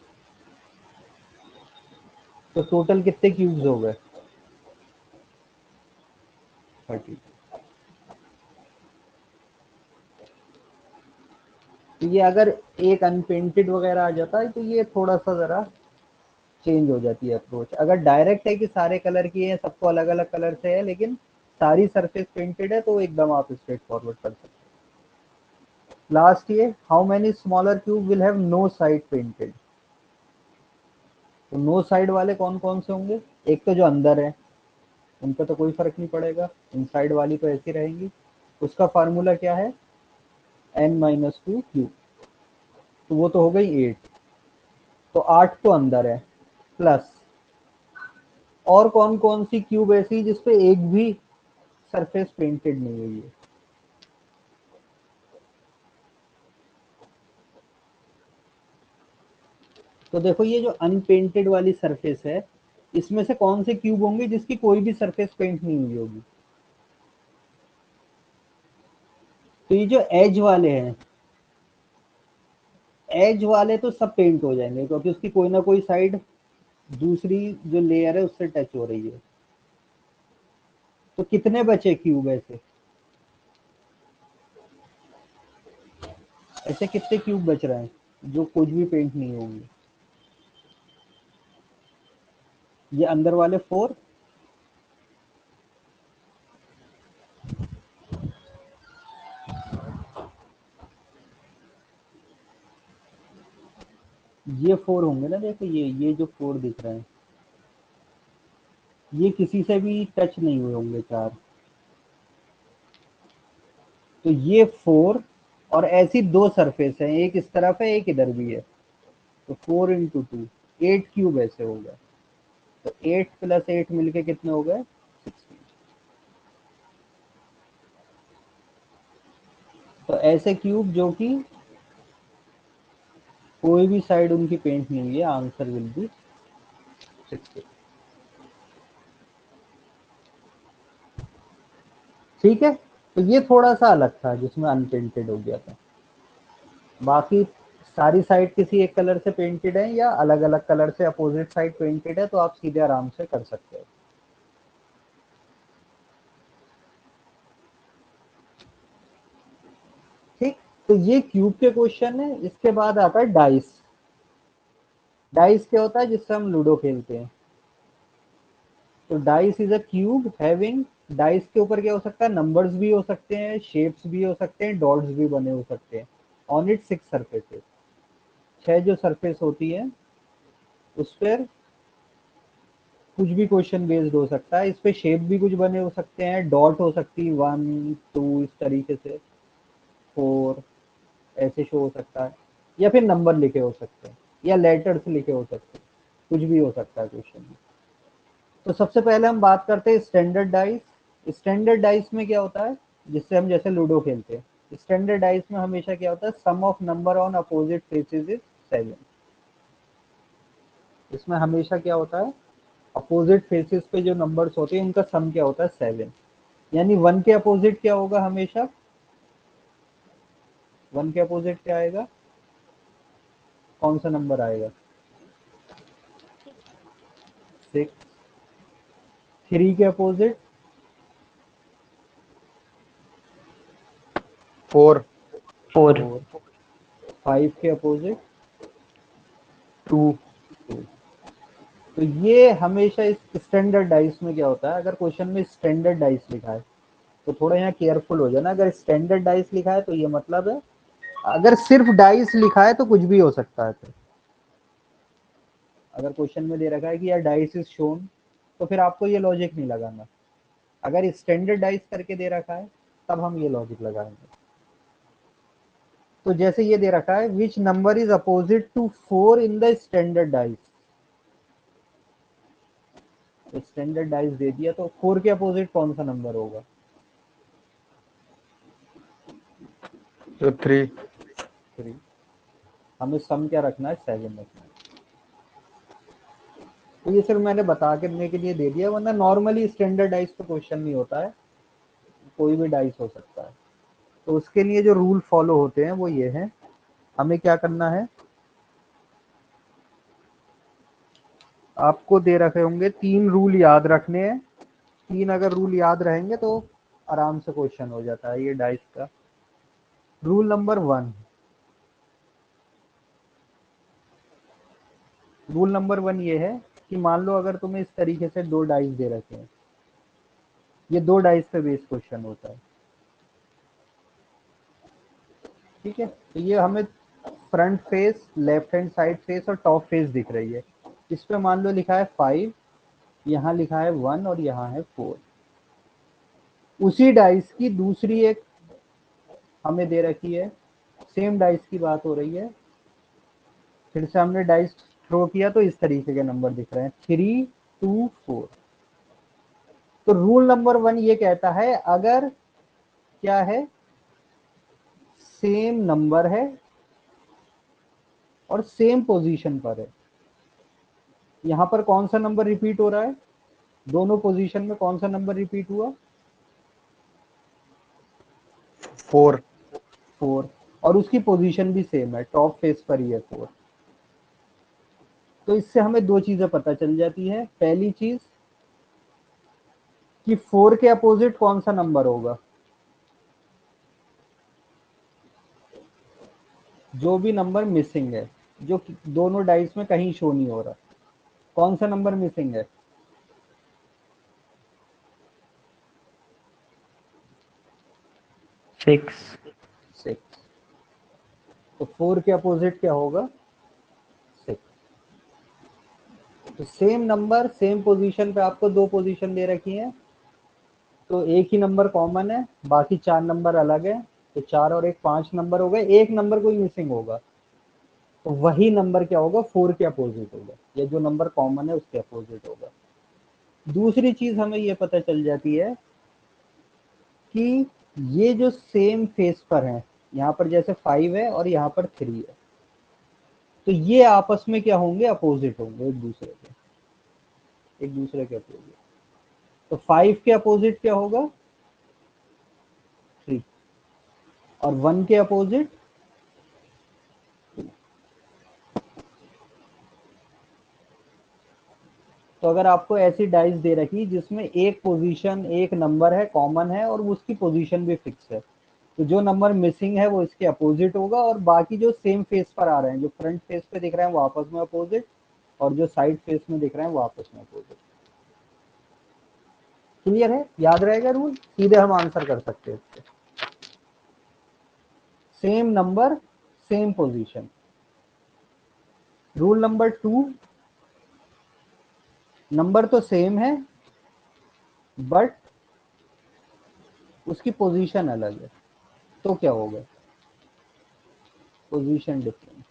तो टोटल कितने क्यूब्स हो गए? 30। तो ये अगर एक अनपेंटेड वगैरह आ जाता है तो ये थोड़ा सा जरा चेंज हो जाती है अप्रोच। अगर डायरेक्ट है कि सारे कलर की है, सबको अलग अलग कलर से है, लेकिन सारी सरफेस पेंटेड है, तो एकदम आप स्ट्रेट फॉरवर्ड कर सकते हैं। लास्ट ये, how many smaller cube will have no side painted? तो नो साइड वाले कौन कौन से होंगे? एक तो जो अंदर है, उनका तो कोई फर्क नहीं पड़ेगा, इनसाइड वाली तो ऐसी रहेंगी। उसका फार्मूला क्या है? n-2 cube. तो वो तो हो गई 8। तो 8 तो अंदर है, प्लस और कौन कौन सी क्यूब ऐसी जिसपे एक भी सरफेस पेंटेड नहीं हुई है? तो देखो ये जो अनपेंटेड वाली सरफेस है, इसमें से कौन से क्यूब होंगे जिसकी कोई भी सरफेस पेंट नहीं हुई होगी? तो ये जो एज वाले हैं, एज वाले तो सब पेंट हो जाएंगे, क्योंकि उसकी कोई ना कोई साइड दूसरी जो लेयर है उससे टच हो रही है। तो कितने बचे क्यूब ऐसे? ऐसे कितने क्यूब बच रहे हैं जो कुछ भी पेंट नहीं होंगे? ये अंदर वाले 4, ये 4 होंगे ना। देखो ये जो 4 दिख रहे हैं, ये किसी से भी टच नहीं हुए होंगे 4। तो ये 4, और ऐसी दो सरफेस है, एक इस तरफ है एक इधर भी है। तो 4 × 2 8 क्यूब ऐसे हो गए। तो 8 + 8 मिलके कितने हो गए? 16। तो ऐसे क्यूब जो कि कोई भी साइड उनकी पेंट नहीं हुई है, आंसर विल बी 16। ठीक है। तो ये थोड़ा सा अलग था जिसमें अनपेंटेड हो गया था। बाकी सारी साइड किसी एक कलर से पेंटेड है या अलग अलग कलर से अपोजिट साइड पेंटेड है, तो आप सीधे आराम से कर सकते हो। ठीक। तो ये क्यूब के क्वेश्चन है। इसके बाद आता है डाइस। डाइस क्या होता है? जिससे हम लूडो खेलते हैं। तो dice is a cube having, dice के ऊपर क्या हो सकता है? नंबर्स भी हो सकते हैं, शेप्स भी हो सकते हैं, डॉट्स भी बने हो सकते हैं। ऑन इट 6 सरफेसेस, 6 जो सरफेस होती है उस पर कुछ भी क्वेश्चन बेस्ड हो सकता है। इस पे शेप भी कुछ बने हो सकते हैं, डॉट हो सकती है 1 2 इस तरीके से, 4 ऐसे शो हो सकता है, या फिर नंबर लिखे हो सकते हैं, या लेटर्स लिखे हो सकते हैं, कुछ भी हो सकता है क्वेश्चन में। तो सबसे पहले हम बात करते हैं स्टैंडर्ड डाइस। स्टैंडर्ड डाइस में क्या होता है? जिससे हम जैसे लूडो खेलते हैं, स्टैंडर्ड डाइस में हमेशा क्या होता है? Sum of number on opposite faces is 7। इसमें हमेशा क्या होता है? अपोजिट फेसेस पे जो नंबर्स होते हैं उनका सम क्या होता है? 7। यानी 1 के अपोजिट क्या होगा हमेशा? 1 के अपोजिट क्या आएगा? कौन सा नंबर आएगा? 6। 3 के अपोजिट? 4 4 4। 5 के अपोजिट? 2 2। तो ये हमेशा इस स्टैंडर्ड डाइस में क्या होता है? अगर क्वेश्चन में स्टैंडर्ड डाइस लिखा है तो थोड़ा यहाँ केयरफुल हो जाना। अगर स्टैंडर्ड डाइस लिखा है तो ये मतलब है, अगर सिर्फ डाइस लिखा है तो कुछ भी हो सकता है। फिर अगर क्वेश्चन में दे रखा है कि यार डाइस इज शोन, तो फिर आपको ये लॉजिक नहीं लगाना। अगर स्टैंडर्ड डाइस करके दे रखा है तब हम ये लॉजिक लगाएंगे। तो जैसे ये दे रखा है, which number is opposite to 4 in the standard dice? Standard dice दे दिया, तो 4 के अपोजिट कौन सा नंबर होगा? तो 3। 3। हमें सम क्या रखना है? 7 रखना है। तो ये सिर्फ मैंने बता करने के लिए दे दिया, वरना नॉर्मली स्टैंडर्ड डाइस पे क्वेश्चन नहीं होता है, कोई भी डाइस हो सकता है। तो उसके लिए जो रूल फॉलो होते हैं वो ये है, हमें क्या करना है, आपको दे रखे होंगे 3 रूल याद रखने हैं। 3 अगर रूल याद रहेंगे तो आराम से क्वेश्चन हो जाता है ये डाइस का। रूल नंबर 1, रूल नंबर 1 ये है कि मान लो अगर तुम्हें इस तरीके से 2 डाइस दे रखे हैं, ये 2 डाइस पे बेस क्वेश्चन होता है, ठीक है। तो ये हमें front face, left hand side face और टॉप फेस दिख रही है। इस पे मान लो लिखा है 5, यहाँ लिखा है 1 और यहाँ है 4। उसी डाइस की दूसरी एक हमें दे रखी है, सेम डाइस की बात हो रही है, फिर से हमने डाइस थ्रो किया तो इस तरीके के नंबर दिख रहे हैं 3, 2, 4। तो रूल नंबर 1 ये कहता है अगर क्या है, सेम नंबर है और सेम पोजीशन पर है। यहाँ पर कौन सा नंबर रिपीट हो रहा है? दोनों पोजीशन में कौन सा नंबर रिपीट हुआ? 4। 4। और उसकी पोजीशन भी सेम है, टॉप फेस पर ही है 4। तो इससे हमें 2 चीजें पता चल जाती है। पहली चीज कि 4 के अपोजिट कौन सा नंबर होगा? जो भी नंबर मिसिंग है, जो दोनों डाइस में कहीं शो नहीं हो रहा, कौन सा नंबर मिसिंग है? 6। 6। तो 4 के अपोजिट क्या होगा? 6। तो सेम नंबर सेम पोजीशन पे आपको 2 पोजीशन दे रखी है, तो एक ही नंबर कॉमन है, बाकी 4 नंबर अलग है। तो 4 और 1 5 नंबर हो गए, एक नंबर कोई मिसिंग होगा, तो वही नंबर क्या होगा? 4 के अपोजिट होगा, या जो नंबर कॉमन है उसके अपोजिट होगा। दूसरी चीज हमें ये पता चल जाती है कि ये जो सेम फेस पर है, यहाँ पर जैसे 5 है और यहाँ पर 3 है, तो ये आपस में क्या होंगे? अपोजिट होंगे एक दूसरे के, एक दूसरे के अपोजिट। तो 5 के अपोजिट क्या होगा? 3। और 1 के अपोजिट 2। तो अगर आपको ऐसी डाइस दे रखी जिसमें एक पोजीशन, एक नंबर है कॉमन है और उसकी पोजीशन भी फिक्स है, तो जो नंबर मिसिंग है वो इसके अपोजिट होगा, और बाकी जो सेम फेस पर आ रहे हैं, जो फ्रंट फेस पे दिख रहे हैं वो आपस में अपोजिट, और जो साइड फेस में दिख रहे हैं वो आपस में अपोजिट। क्लियर है? याद रहेगा रूल, सीधे हम आंसर कर सकते हैं इससे। Same number same position. Rule number 2, number तो सेम है बट उसकी पोजीशन अलग है, तो क्या होगा? Position difference.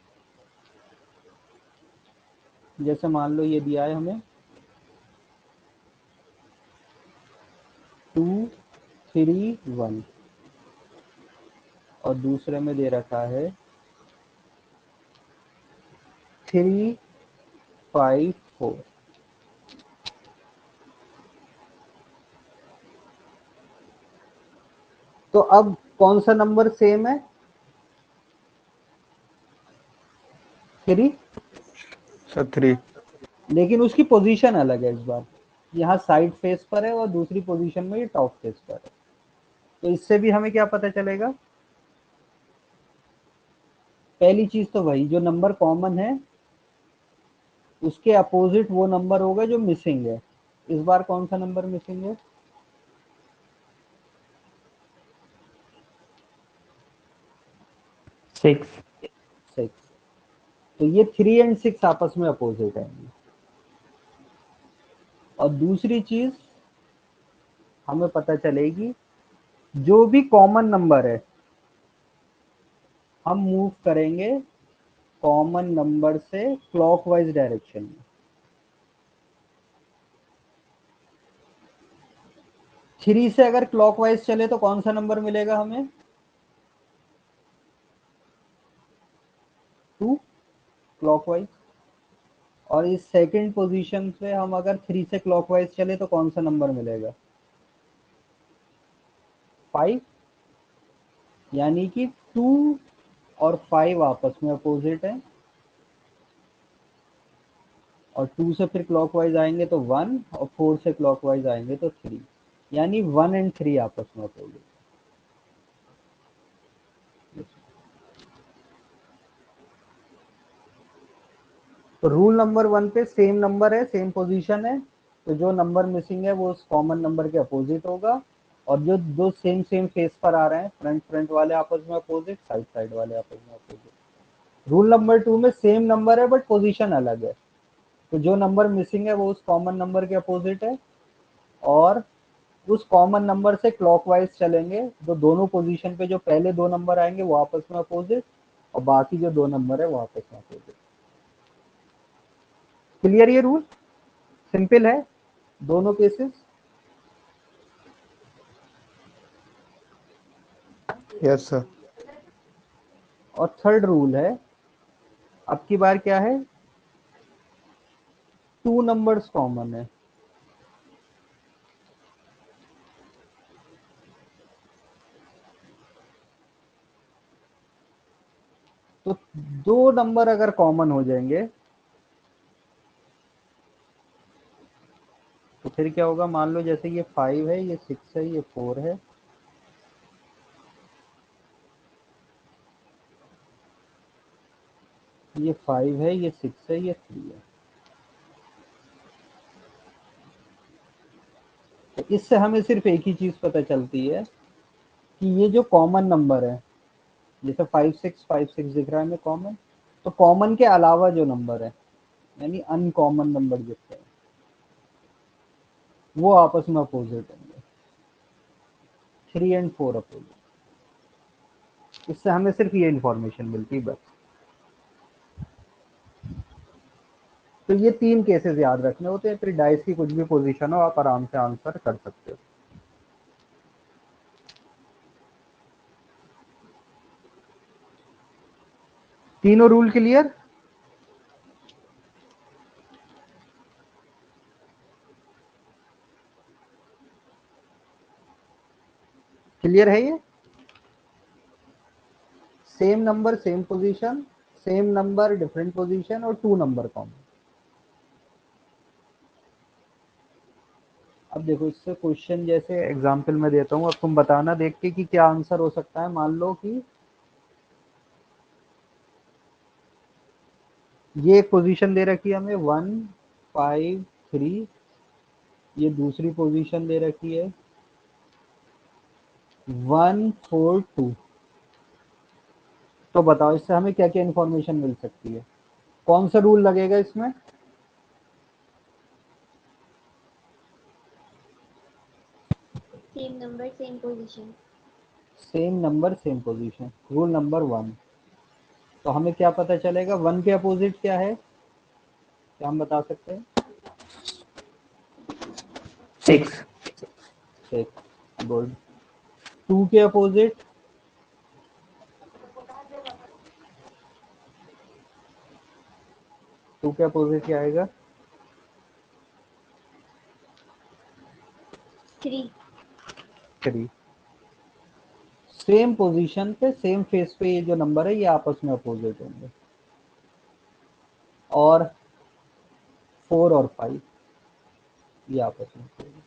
जैसे मान लो ये दिया है हमें 2, 3, 1, और दूसरे में दे रखा है 3, 5, 4। तो अब कौन सा नंबर सेम है? 3। 3। लेकिन उसकी पोजीशन अलग है इस बार, यहाँ साइड फेस पर है और दूसरी पोजीशन में ये टॉप फेस पर है। तो इससे भी हमें क्या पता चलेगा? पहली चीज तो वही, जो नंबर कॉमन है उसके अपोजिट वो नंबर होगा जो मिसिंग है। इस बार कौन सा नंबर मिसिंग है? 6। 6। तो ये 3 एंड 6 आपस में अपोजिट है। और दूसरी चीज हमें पता चलेगी, जो भी कॉमन नंबर है हम मूव करेंगे कॉमन नंबर से क्लॉकवाइज डायरेक्शन में। 3 से अगर क्लॉकवाइज चले तो कौन सा नंबर मिलेगा हमें? 2 क्लॉकवाइज। और इस सेकंड पोजीशन पे हम अगर 3 से क्लॉकवाइज चले तो कौन सा नंबर मिलेगा? 5। यानी कि 2 और 5 आपस में अपोजिट है, और 2 से फिर क्लॉकवाइज आएंगे तो 1, और 4 से क्लॉकवाइज आएंगे तो 3, यानी 1 एंड 3 आपस में अपोजिट। तो रूल नंबर 1 पे सेम नंबर है, सेम पोजीशन है, तो जो नंबर मिसिंग है वो उस कॉमन नंबर के अपोजिट होगा, और जो दो सेम सेम फेस पर आ रहे हैं, फ्रंट फ्रंट वाले आपस में अपोजिट, साइड साइड वाले आपस में अपोजिट। रूल नंबर 2 में सेम नंबर है बट पोजीशन अलग है, तो जो नंबर मिसिंग है वो उस कॉमन नंबर के अपोजिट है, और उस कॉमन नंबर से क्लॉकवाइज चलेंगे तो दोनों पोजीशन पे जो पहले दो नंबर आएंगे वो आपस में अपोजिट, और बाकी जो दो नंबर है वो आपस में अपोजिट। क्लियर ये रूल? सिंपल है दोनों केसेस। Yes sir. और थर्ड रूल है, अब की बार क्या है? 2 नंबर्स कॉमन है, तो दो नंबर अगर कॉमन हो जाएंगे तो फिर क्या होगा? मान लो जैसे ये 5 है, ये 6 है, ये 4 है, ये 5 है, ये 6 है, ये 3 है। तो इससे हमें सिर्फ एक ही चीज पता चलती है कि ये जो कॉमन नंबर है, जैसे 5 6 दिख रहा है हमें कॉमन, तो कॉमन के अलावा जो नंबर है यानी अनकॉमन नंबर जिससे वो आपस में अपोजिट होंगे, 3 एंड 4 अपोजिट। इससे हमें सिर्फ ये इंफॉर्मेशन मिलती है बस। तो ये 3 केसेस याद रखने होते हैं, फिर डाइस की कुछ भी पोजीशन हो आप आराम से आंसर कर सकते हो। तीनों रूल क्लियर? क्लियर है ये? Same number same position, same number different position, और 2 नंबर कॉमन। अब देखो इससे क्वेश्चन जैसे एग्जांपल में देता हूँ, अब तुम बताना देख के कि क्या आंसर हो सकता है। मान लो कि ये एक पोजीशन दे रखी है हमें 1 5 3, ये दूसरी पोजीशन दे रखी है 1 4 2। तो बताओ इससे हमें क्या क्या इंफॉर्मेशन मिल सकती है? कौन सा रूल लगेगा इसमें? Same number same position. Same number same position, rule number 1। तो हमें क्या पता चलेगा? 1 के अपोजिट क्या है, क्या हम बता सकते हैं? 6। 6, गुड। 2 के अपोजिट? 2 के अपोजिट क्या आएगा? 3। 3। सेम पोजीशन पे सेम फेस पे ये जो नंबर है ये आपस में अपोजिट होंगे, और 4 और 5 ये आपस में अपोजिट।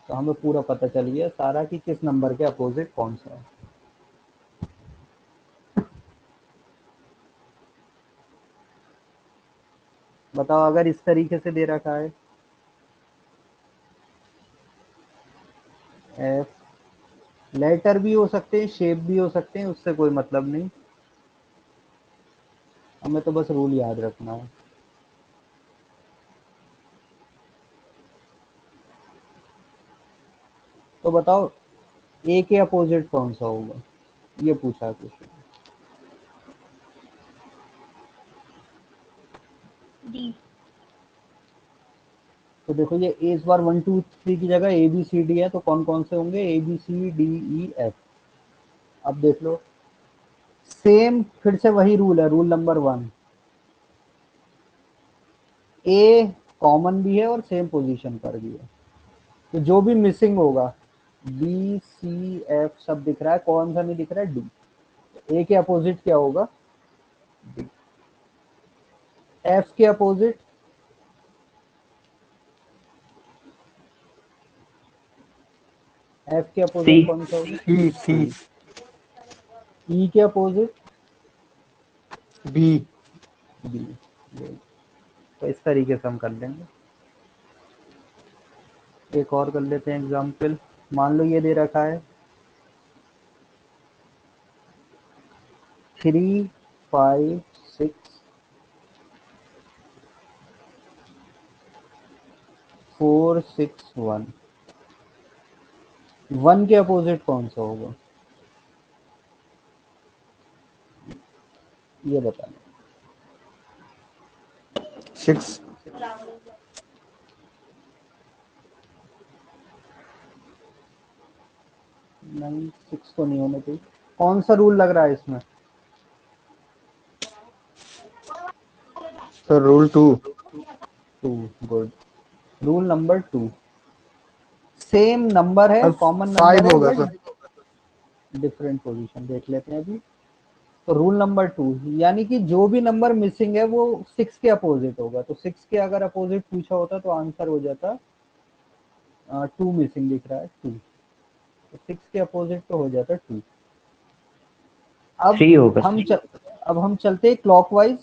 तो हमें पूरा पता चल गया सारा कि किस नंबर के अपोजिट कौन सा है। बताओ अगर इस तरीके से दे रखा है एफ, लेटर भी हो सकते हैं, शेप भी हो सकते हैं, उससे कोई मतलब नहीं, हमें तो बस रूल याद रखना है। तो बताओ ए के अपोजिट कौन सा होगा, ये पूछा क्वेश्चन। डी। तो देखो ये ए इस बार 1 2 3 की जगह ए बी सी डी है, तो कौन कौन से होंगे, A B C D E F. अब देख लो सेम फिर से वही रूल है, रूल नंबर 1, ए कॉमन भी है और सेम पोजीशन पर भी है, तो जो भी मिसिंग होगा बी सी एफ सब दिख रहा है, कौन सा नहीं दिख रहा है, डी। ए के अपोजिट क्या होगा, डी। एफ के अपोजिट, एफ के अपोजिट सी। कौन सा होगा, सी सी सी। ई के अपोजिट, बी। बी। तो इस तरीके से हम कर लेंगे। एक और कर लेते हैं एग्जाम्पल। मान लो ये दे रखा है 3 5 6 4 6 1। 1 के अपोजिट कौन सा होगा, ये बताना। 6। नहीं 6 तो नहीं होने चाहिए। कौन सा रूल लग रहा है इसमें, sir rule 2। 2। Good. Rule number 2, same number है, सर कॉमन नंबर 5 है, होगा बट सर। Different position. देख लेते हैं अभी। तो रूल नंबर 2 यानी कि जो भी नंबर मिसिंग है वो 6 के अपोजिट होगा, तो 6 के अगर अपोजिट पूछा होता तो आंसर हो जाता 2। मिसिंग दिख रहा है 2, तो 6 के अपोजिट तो हो जाता 2। अब 3 होगा हम सर। अब हम चलते हैं क्लॉकवाइज।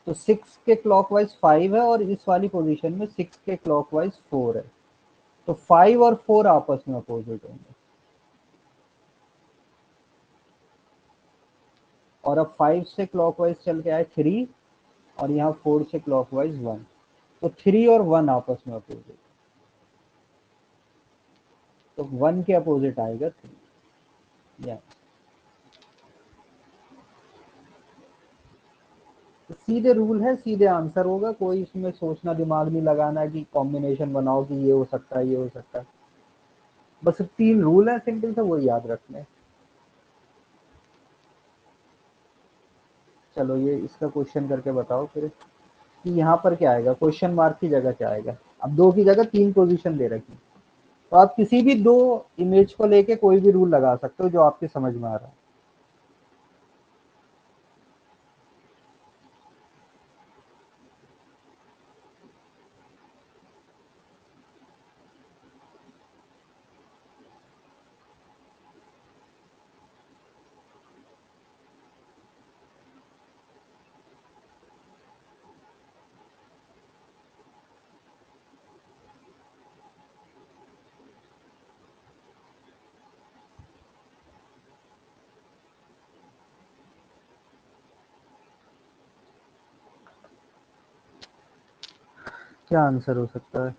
तो 6 के क्लॉकवाइज 5 है और इस वाली पोजीशन में 6 के क्लॉकवाइज 4 है, तो 5 और 4 आपस में अपोजिट होंगे। और अब 5 से क्लॉकवाइज चल के आए 3, और यहाँ 4 से क्लॉकवाइज 1, तो 3 और 1 आपस में अपोजिट, तो 1 के अपोजिट आएगा 3। या तो सीधे रूल है, सीधे आंसर होगा, कोई इसमें सोचना दिमाग नहीं लगाना कि कॉम्बिनेशन बनाओ कि ये हो सकता है ये हो सकता है। बस 3 रूल है सिंपल से, वो याद रखने। चलो ये इसका क्वेश्चन करके बताओ फिर कि यहाँ पर क्या आएगा, क्वेश्चन मार्क की जगह क्या आएगा। अब 2 की जगह 3 पोजीशन दे रखी, तो आप किसी भी 2 इमेज को लेके कोई भी रूल लगा सकते हो जो आपके समझ में आ रहा है। क्या आंसर हो सकता है,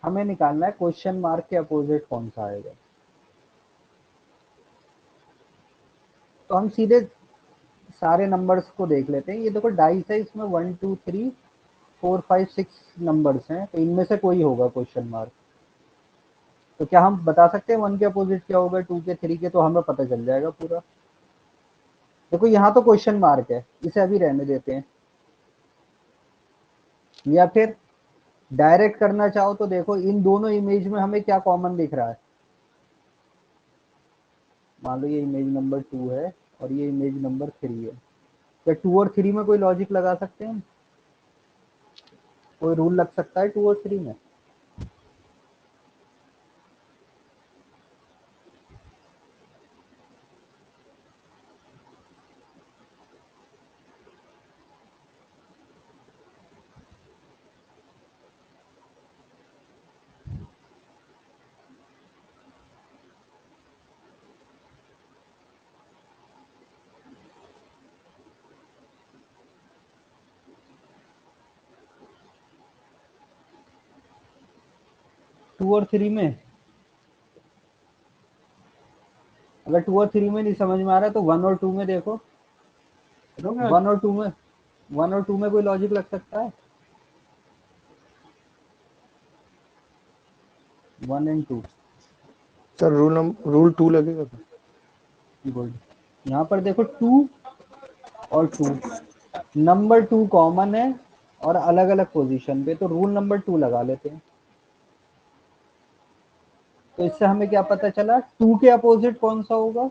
हमें निकालना है क्वेश्चन मार्क के अपोजिट कौन सा आएगा। तो हम सीधे सारे नंबर्स को देख लेते हैं। ये देखो डाइस है, इसमें 1 2 3 4 5 6 नंबर्स हैं, तो इनमें से कोई होगा क्वेश्चन मार्क। तो क्या हम बता सकते हैं 1 के अपोजिट क्या होगा, 2 के, 3 के, तो हमें पता चल जाएगा पूरा। देखो यहाँ तो क्वेश्चन मार्क है, इसे अभी रहने देते हैं। या फिर डायरेक्ट करना चाहो तो देखो इन दोनों इमेज में हमें क्या कॉमन दिख रहा है। मान लो ये इमेज नंबर 2 है और ये इमेज नंबर 3 है, क्या 2 और 3 में कोई लॉजिक लगा सकते हैं, कोई रूल लग सकता है 2 और 3 में। 2 और 3 में, अगर 2 और 3 में नहीं समझ में आ रहा तो 1 और 2 में देखो। 1 और 2 में, 1 और 2 में कोई लॉजिक लग सकता है? 1 एंड 2। सर रूल 2 लगेगा। गुड। यहाँ पर देखो 2 और 2, नंबर 2 कॉमन है और अलग अलग पोजीशन पे, तो रूल नंबर 2 लगा लेते हैं। तो इससे हमें क्या पता चला, 2 के अपोजिट कौन सा होगा?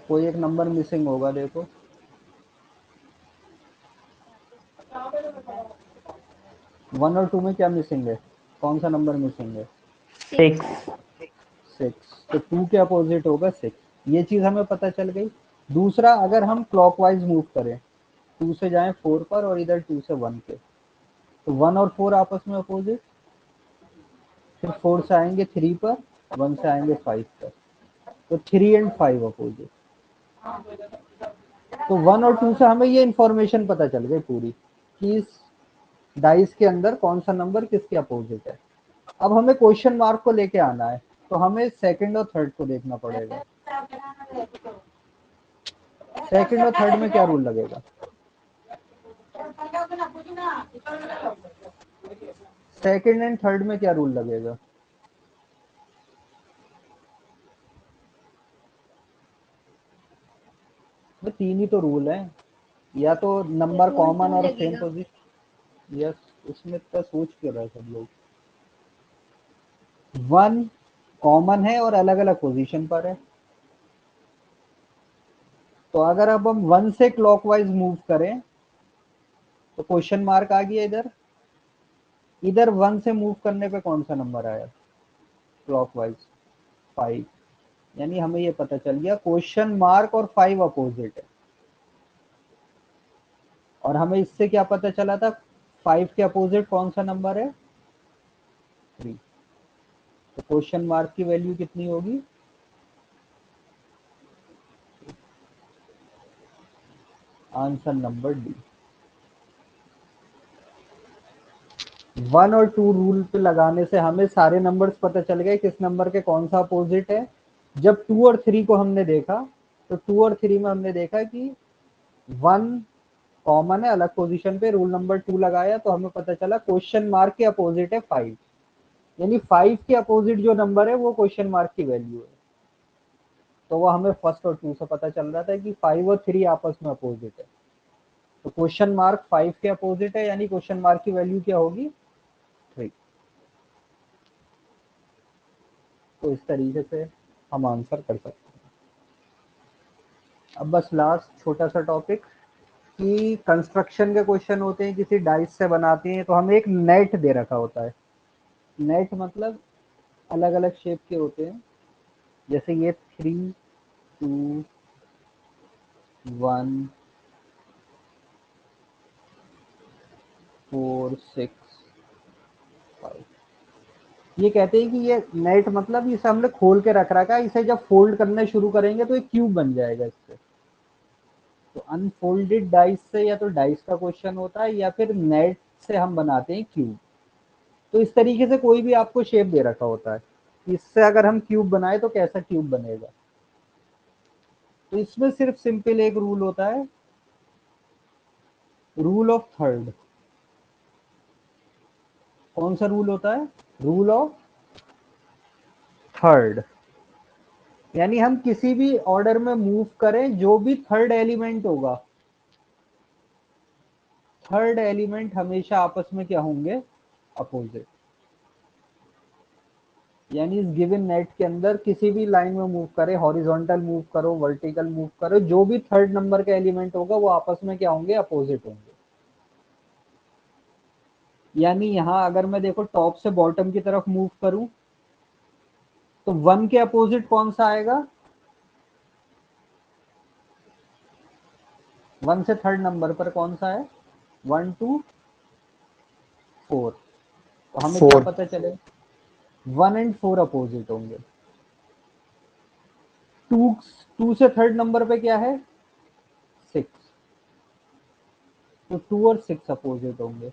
कोई एक नंबर मिसिंग होगा, देखो। वन और 2 में क्या मिसिंग है? कौन सा नंबर मिसिंग है? 6। 6। तो 2 के अपोजिट होगा 6। ये चीज हमें पता चल गई। दूसरा, अगर हम क्लॉकवाइज मूव करें, 2 से जाएं 4 पर और इधर 2 से 1 पे, तो 1 और 4 आपस में अपोजिट, फिर 4 से आएंगे 3 पर, 1 से आएंगे 5 पर, तो 3 एंड 5 अपोजिट। तो 1 और 2 से हमें ये इंफॉर्मेशन पता चल गई पूरी कि इस डाइस के अंदर कौन सा नंबर किसके अपोजिट है। अब हमें क्वेश्चन मार्क को लेके आना है, तो हमें सेकंड और थर्ड को देखना पड़ेगा। सेकंड और थर्ड में क्या रूल लगेगा? सेकंड एंड थर्ड में क्या रूल लगेगा? तो 3 ही तो रूल है, या तो नंबर कॉमन और सेम पोजीशन। यस, उसमें तो सोच क्यों रहे सब लोग। 1 कॉमन है और अलग अलग पोजीशन पर है, तो अगर अब हम 1 से क्लॉकवाइज मूव करें तो क्वेश्चन मार्क आ गया इधर। इधर 1 से मूव करने पे कौन सा नंबर आया क्लॉकवाइज? 5। यानी हमें ये पता चल गया क्वेश्चन मार्क और 5 अपोजिट है। और हमें इससे क्या पता चला था, 5 के अपोजिट कौन सा नंबर है? 3। तो क्वेश्चन मार्क की वैल्यू कितनी होगी? Answer number D. 1 और 2 रूल पे लगाने से हमें सारे नंबर्स पता चल गए किस नंबर के कौन सा अपोजिट है। जब 2 और 3 को हमने देखा, तो 2 और 3 में हमने देखा कि 1 कॉमन है अलग पोजीशन पे, रूल नंबर 2 लगाया तो हमें पता चला क्वेश्चन मार्क के अपोजिट है 5। यानी 5 के अपोजिट जो नंबर है वो क्वेश्चन मार्क की वैल्यू है। तो वो हमें फर्स्ट और 2 से पता चल रहा था कि 5 और 3 आपस में अपोजिट है। तो क्वेश्चन मार्क 5 के अपोजिट है, यानी क्वेश्चन मार्क की वैल्यू क्या होगी? 3। तो इस तरीके से हम आंसर कर सकते हैं। अब बस लास्ट छोटा सा टॉपिक कि कंस्ट्रक्शन के क्वेश्चन होते हैं, किसी डाइस से बनाते हैं, तो हमें एक नेट दे रखा होता है। नेट मतलब अलग अलग शेप के होते हैं, जैसे ये 3 2 1 4 6 5। ये कहते हैं कि ये नेट मतलब इसे हमने खोल के रख रखा है, इसे जब फोल्ड करना शुरू करेंगे तो एक क्यूब बन जाएगा इससे। तो अनफोल्डेड डाइस से या तो डाइस का क्वेश्चन होता है या फिर नेट से हम बनाते हैं क्यूब। तो इस तरीके से कोई भी आपको शेप दे रखा होता है, इससे अगर हम क्यूब बनाए तो कैसा क्यूब बनेगा। तो इसमें सिर्फ सिंपल एक रूल होता है, रूल ऑफ थर्ड। कौन सा रूल होता है? Rule of third. यानी हम किसी भी ऑर्डर में मूव करें, जो भी थर्ड एलिमेंट होगा, थर्ड एलिमेंट हमेशा आपस में क्या होंगे? अपोजिट। यानी इस गिवन नेट के अंदर किसी भी लाइन में मूव करे, हॉरिजॉन्टल मूव करो, वर्टिकल मूव करो, जो भी थर्ड नंबर का एलिमेंट होगा वो आपस में क्या होंगे? अपोजिट होंगे। यानी यहां अगर मैं देखो टॉप से बॉटम की तरफ मूव करूं तो 1 के अपोजिट कौन सा आएगा? 1 से थर्ड नंबर पर कौन सा है? 1 2 4। तो हमें क्या 4। पता चले? 1 एंड 4 अपोजिट होंगे। 2 से थर्ड नंबर पे क्या है? 6। तो 2 और 6 अपोजिट होंगे।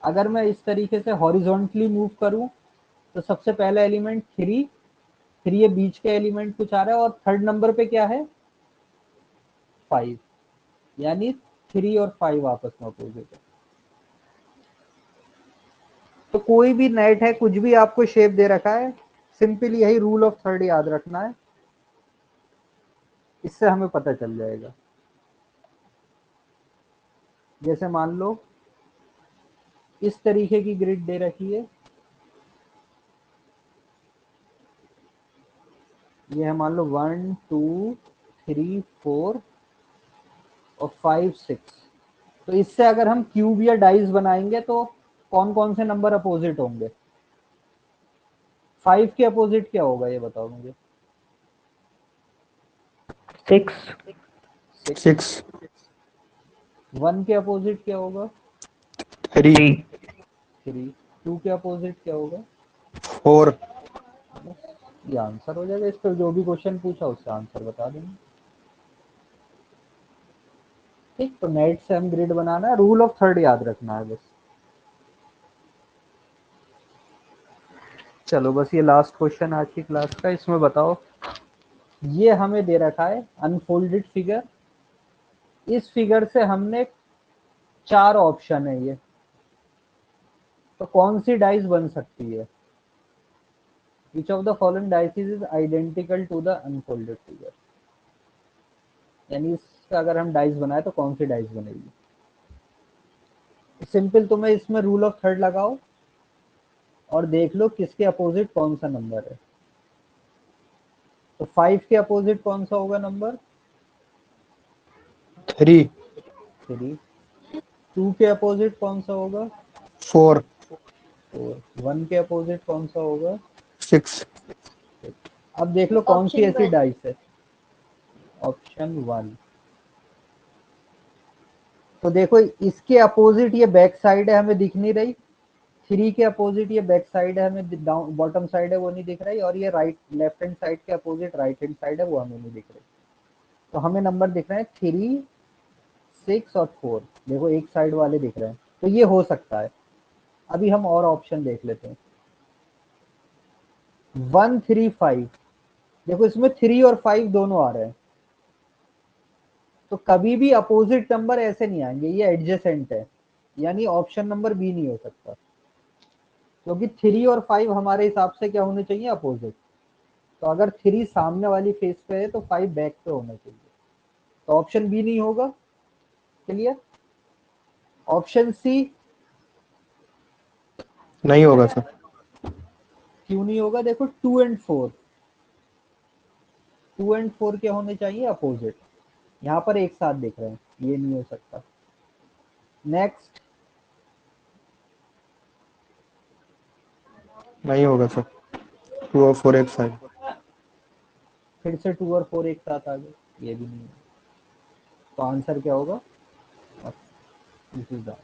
अगर मैं इस तरीके से हॉरिजॉन्टली मूव करूं तो सबसे पहला एलिमेंट 3, फिर ये बीच का एलिमेंट कुछ आ रहा है और थर्ड नंबर पे क्या है 5, यानी 3 और 5 आपस में अपोजिट है। तो कोई भी नेट है, कुछ भी आपको शेप दे रखा है, सिंपल यही रूल ऑफ थर्ड याद रखना है, इससे हमें पता चल जाएगा। जैसे मान लो इस तरीके की ग्रिड दे रखी है, ये है मान लो 1 2 3 4 और 5 6। तो इससे अगर हम क्यूब या डाइस बनाएंगे तो कौन कौन से नंबर अपोजिट होंगे? 5 के अपोजिट क्या होगा ये बताओ मुझे। 6 6 1 के अपोजिट क्या होगा? 3 3। 2 के अपोजिट क्या होगा? 4 ये आंसर हो जाएगा। इस पर जो भी क्वेश्चन पूछा उससे आंसर बता देंगे। ठीक, तो नेट से हम ग्रिड बनाना है, रूल ऑफ थर्ड याद रखना है बस। चलो बस ये लास्ट क्वेश्चन आज की क्लास का। इसमें बताओ, ये हमें दे रखा है अनफोल्डेड फिगर। इस फिगर से हमने 4 ऑप्शन है ये, तो कौन सी डाइस बन सकती है? Which of the following dices is identical to the unfolded figure? यानी इसका अगर हम डाइस बनाए तो कौन सी डाइस बनेगी? सिंपल, तुम्हें इसमें रूल ऑफ थर्ड लगाओ और देख लो किसके अपोजिट कौन सा नंबर है। तो 5 के अपोजिट कौन सा होगा नंबर? 3 3। 2 के अपोजिट कौन सा होगा? 4 4। 1 के अपोजिट कौन सा होगा? 6 अब देख लो कौन सी ऐसी डाइस है। ऑप्शन 1। तो देखो इसके अपोजिट ये बैक साइड है, हमें दिख नहीं रही। 3 के अपोजिट ये बैक साइड है, हमें डाउन बॉटम साइड है वो नहीं दिख रही। और ये राइट लेफ्ट हैंड साइड के अपोजिट राइट हैंड साइड है, वो हमें नहीं दिख रही। तो हमें नंबर दिख रहे हैं 3 6 और 4। देखो एक साइड वाले दिख रहे हैं, तो ये हो सकता है। अभी हम और ऑप्शन देख लेते हैं। 1 3 5। देखो इसमें 3 और 5 दोनों आ रहे हैं, तो कभी भी अपोजिट नंबर ऐसे नहीं आएंगे, ये एडजेसेंट है, यानी ऑप्शन नंबर बी नहीं हो सकता, क्योंकि 3 और 5 हमारे हिसाब से क्या होने चाहिए? अपोजिट। तो अगर 3 सामने वाली फेस पे है तो 5 बैक पे होना चाहिए, तो ऑप्शन बी नहीं होगा। क्लियर? ऑप्शन सी नहीं होगा सर। क्यों नहीं होगा? देखो 2 एंड 4, 2 एंड 4 क्या होने चाहिए? अपोजिट। यहाँ पर एक साथ दिख रहे हैं, ये नहीं हो सकता। नेक्स्ट, नहीं होगा सर। 2 और 4 एक साइड। फिर से 2 और 4 एक साथ आ गए, ये भी नहीं है। तो आंसर क्या होगा? This is the.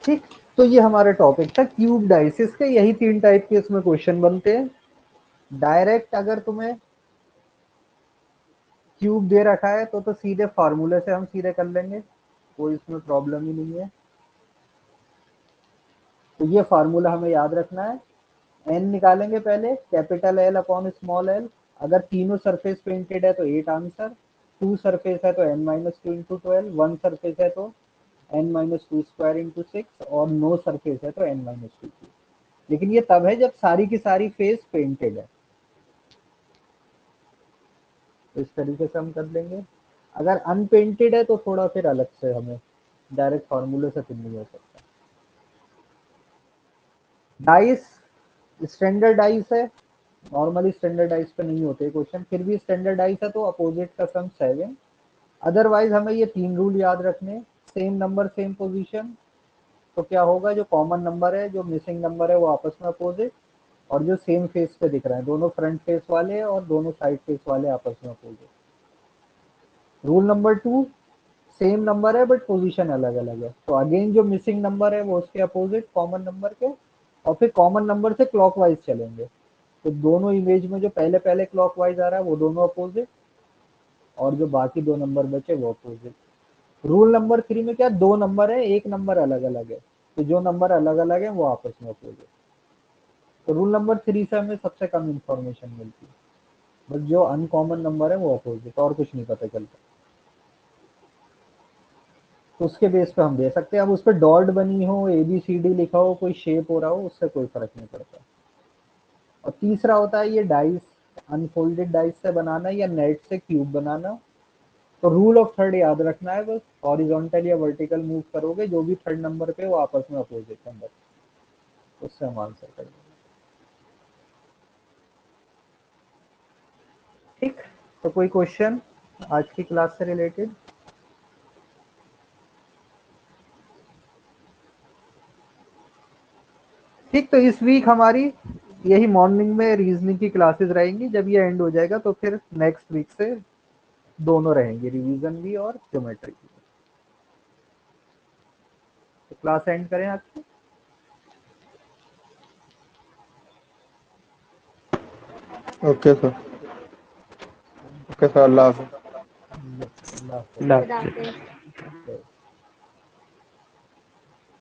ठीक, तो ये हमारा टॉपिक था क्यूब डाइसिस के। यही 3 टाइप के इसमें क्वेश्चन बनते हैं। डायरेक्ट अगर तुम्हें क्यूब दे रखा है तो सीधे फार्मूले से हम सीधे कर लेंगे, कोई इसमें प्रॉब्लम ही नहीं है। तो ये फार्मूला हमें याद रखना है। एन निकालेंगे पहले, capital L upon small L. अगर तीनों सरफेस पेंटेड है तो 8 आंसर, 2 सरफेस है तो n माइनस 2 इंटू 12, 1 सरफेस है तो n माइनस 2 स्क्वायर इंटू 6, और नो सरफेस है तो n माइनस 2। लेकिन ये तब है जब सारी की सारी फेस पेंटेड है, तो इस तरीके से हम कर लेंगे। अगर अनपेंटेड है तो थोड़ा फिर अलग से, हमें डायरेक्ट फार्मूले से फिर नहीं हो सकता। डाइस स्टैंडर्ड डाइस है, नॉर्मली स्टैंडर्ड डाइस पे नहीं होते क्वेश्चन, फिर भी स्टैंडर्ड डाइस है तो अपोजिट का सम 7। अदरवाइज हमें ये 3 रूल याद रखने। सेम नंबर सेम पोजीशन, तो क्या होगा? जो कॉमन नंबर है, जो मिसिंग नंबर है, वो आपस में अपोजिट, और जो सेम फेस पे दिख रहे हैं, दोनों फ्रंट फेस वाले और दोनों साइड फेस वाले आपस में opposite. Rule number 2, same number है बट पोजीशन अलग अलग है, तो अगेन जो मिसिंग नंबर है वो उसके अपोजिट कॉमन नंबर के, और फिर कॉमन नंबर से क्लॉकवाइज चलेंगे। तो दोनों इमेज में जो पहले पहले क्लॉकवाइज आ रहा है वो दोनों अपोजिट, और जो बाकी 2 नंबर बचे वो अपोजिट। रूल नंबर 3 में क्या, 2 नंबर है, एक नंबर अलग अलग है, तो जो नंबर अलग अलग है वो आपस में अपोजिट है। तो रूल नंबर 3 से हमें सबसे कम इंफॉर्मेशन मिलती है, बस जो अनकॉमन नंबर है वो अपोजिट, और कुछ नहीं पता चलता। तो उसके बेस पे हम दे सकते हैं। अब उस पर डॉट बनी हो, ABCD लिखा हो, कोई शेप हो रहा हो, उससे कोई फर्क नहीं पड़ता। और तीसरा होता है ये डाइस, अनफोल्डेड डाइस से बनाना या नेट से क्यूब बनाना। तो रूल ऑफ थर्ड याद रखना है, बस हॉरिजॉन्टल या वर्टिकल मूव करोगे, जो भी थर्ड नंबर पे वो आपस में अपोजिट नंबर, उससे हम आंसर कर देंगे। ठीक, तो कोई क्वेश्चन आज की क्लास से रिलेटेड? ठीक, तो इस वीक हमारी यही मॉर्निंग में रीजनिंग की क्लासेस रहेंगी। जब ये एंड हो जाएगा तो फिर नेक्स्ट वीक से दोनों रहेंगे, रिवीजन भी और ज्योमेट्री भी। तो क्लास एंड करें आज की? Okay sir. ओके सर, अल्लाह हाफिज़। अल्लाह हाफिज़। अल्लाह हाफिज़। Okay.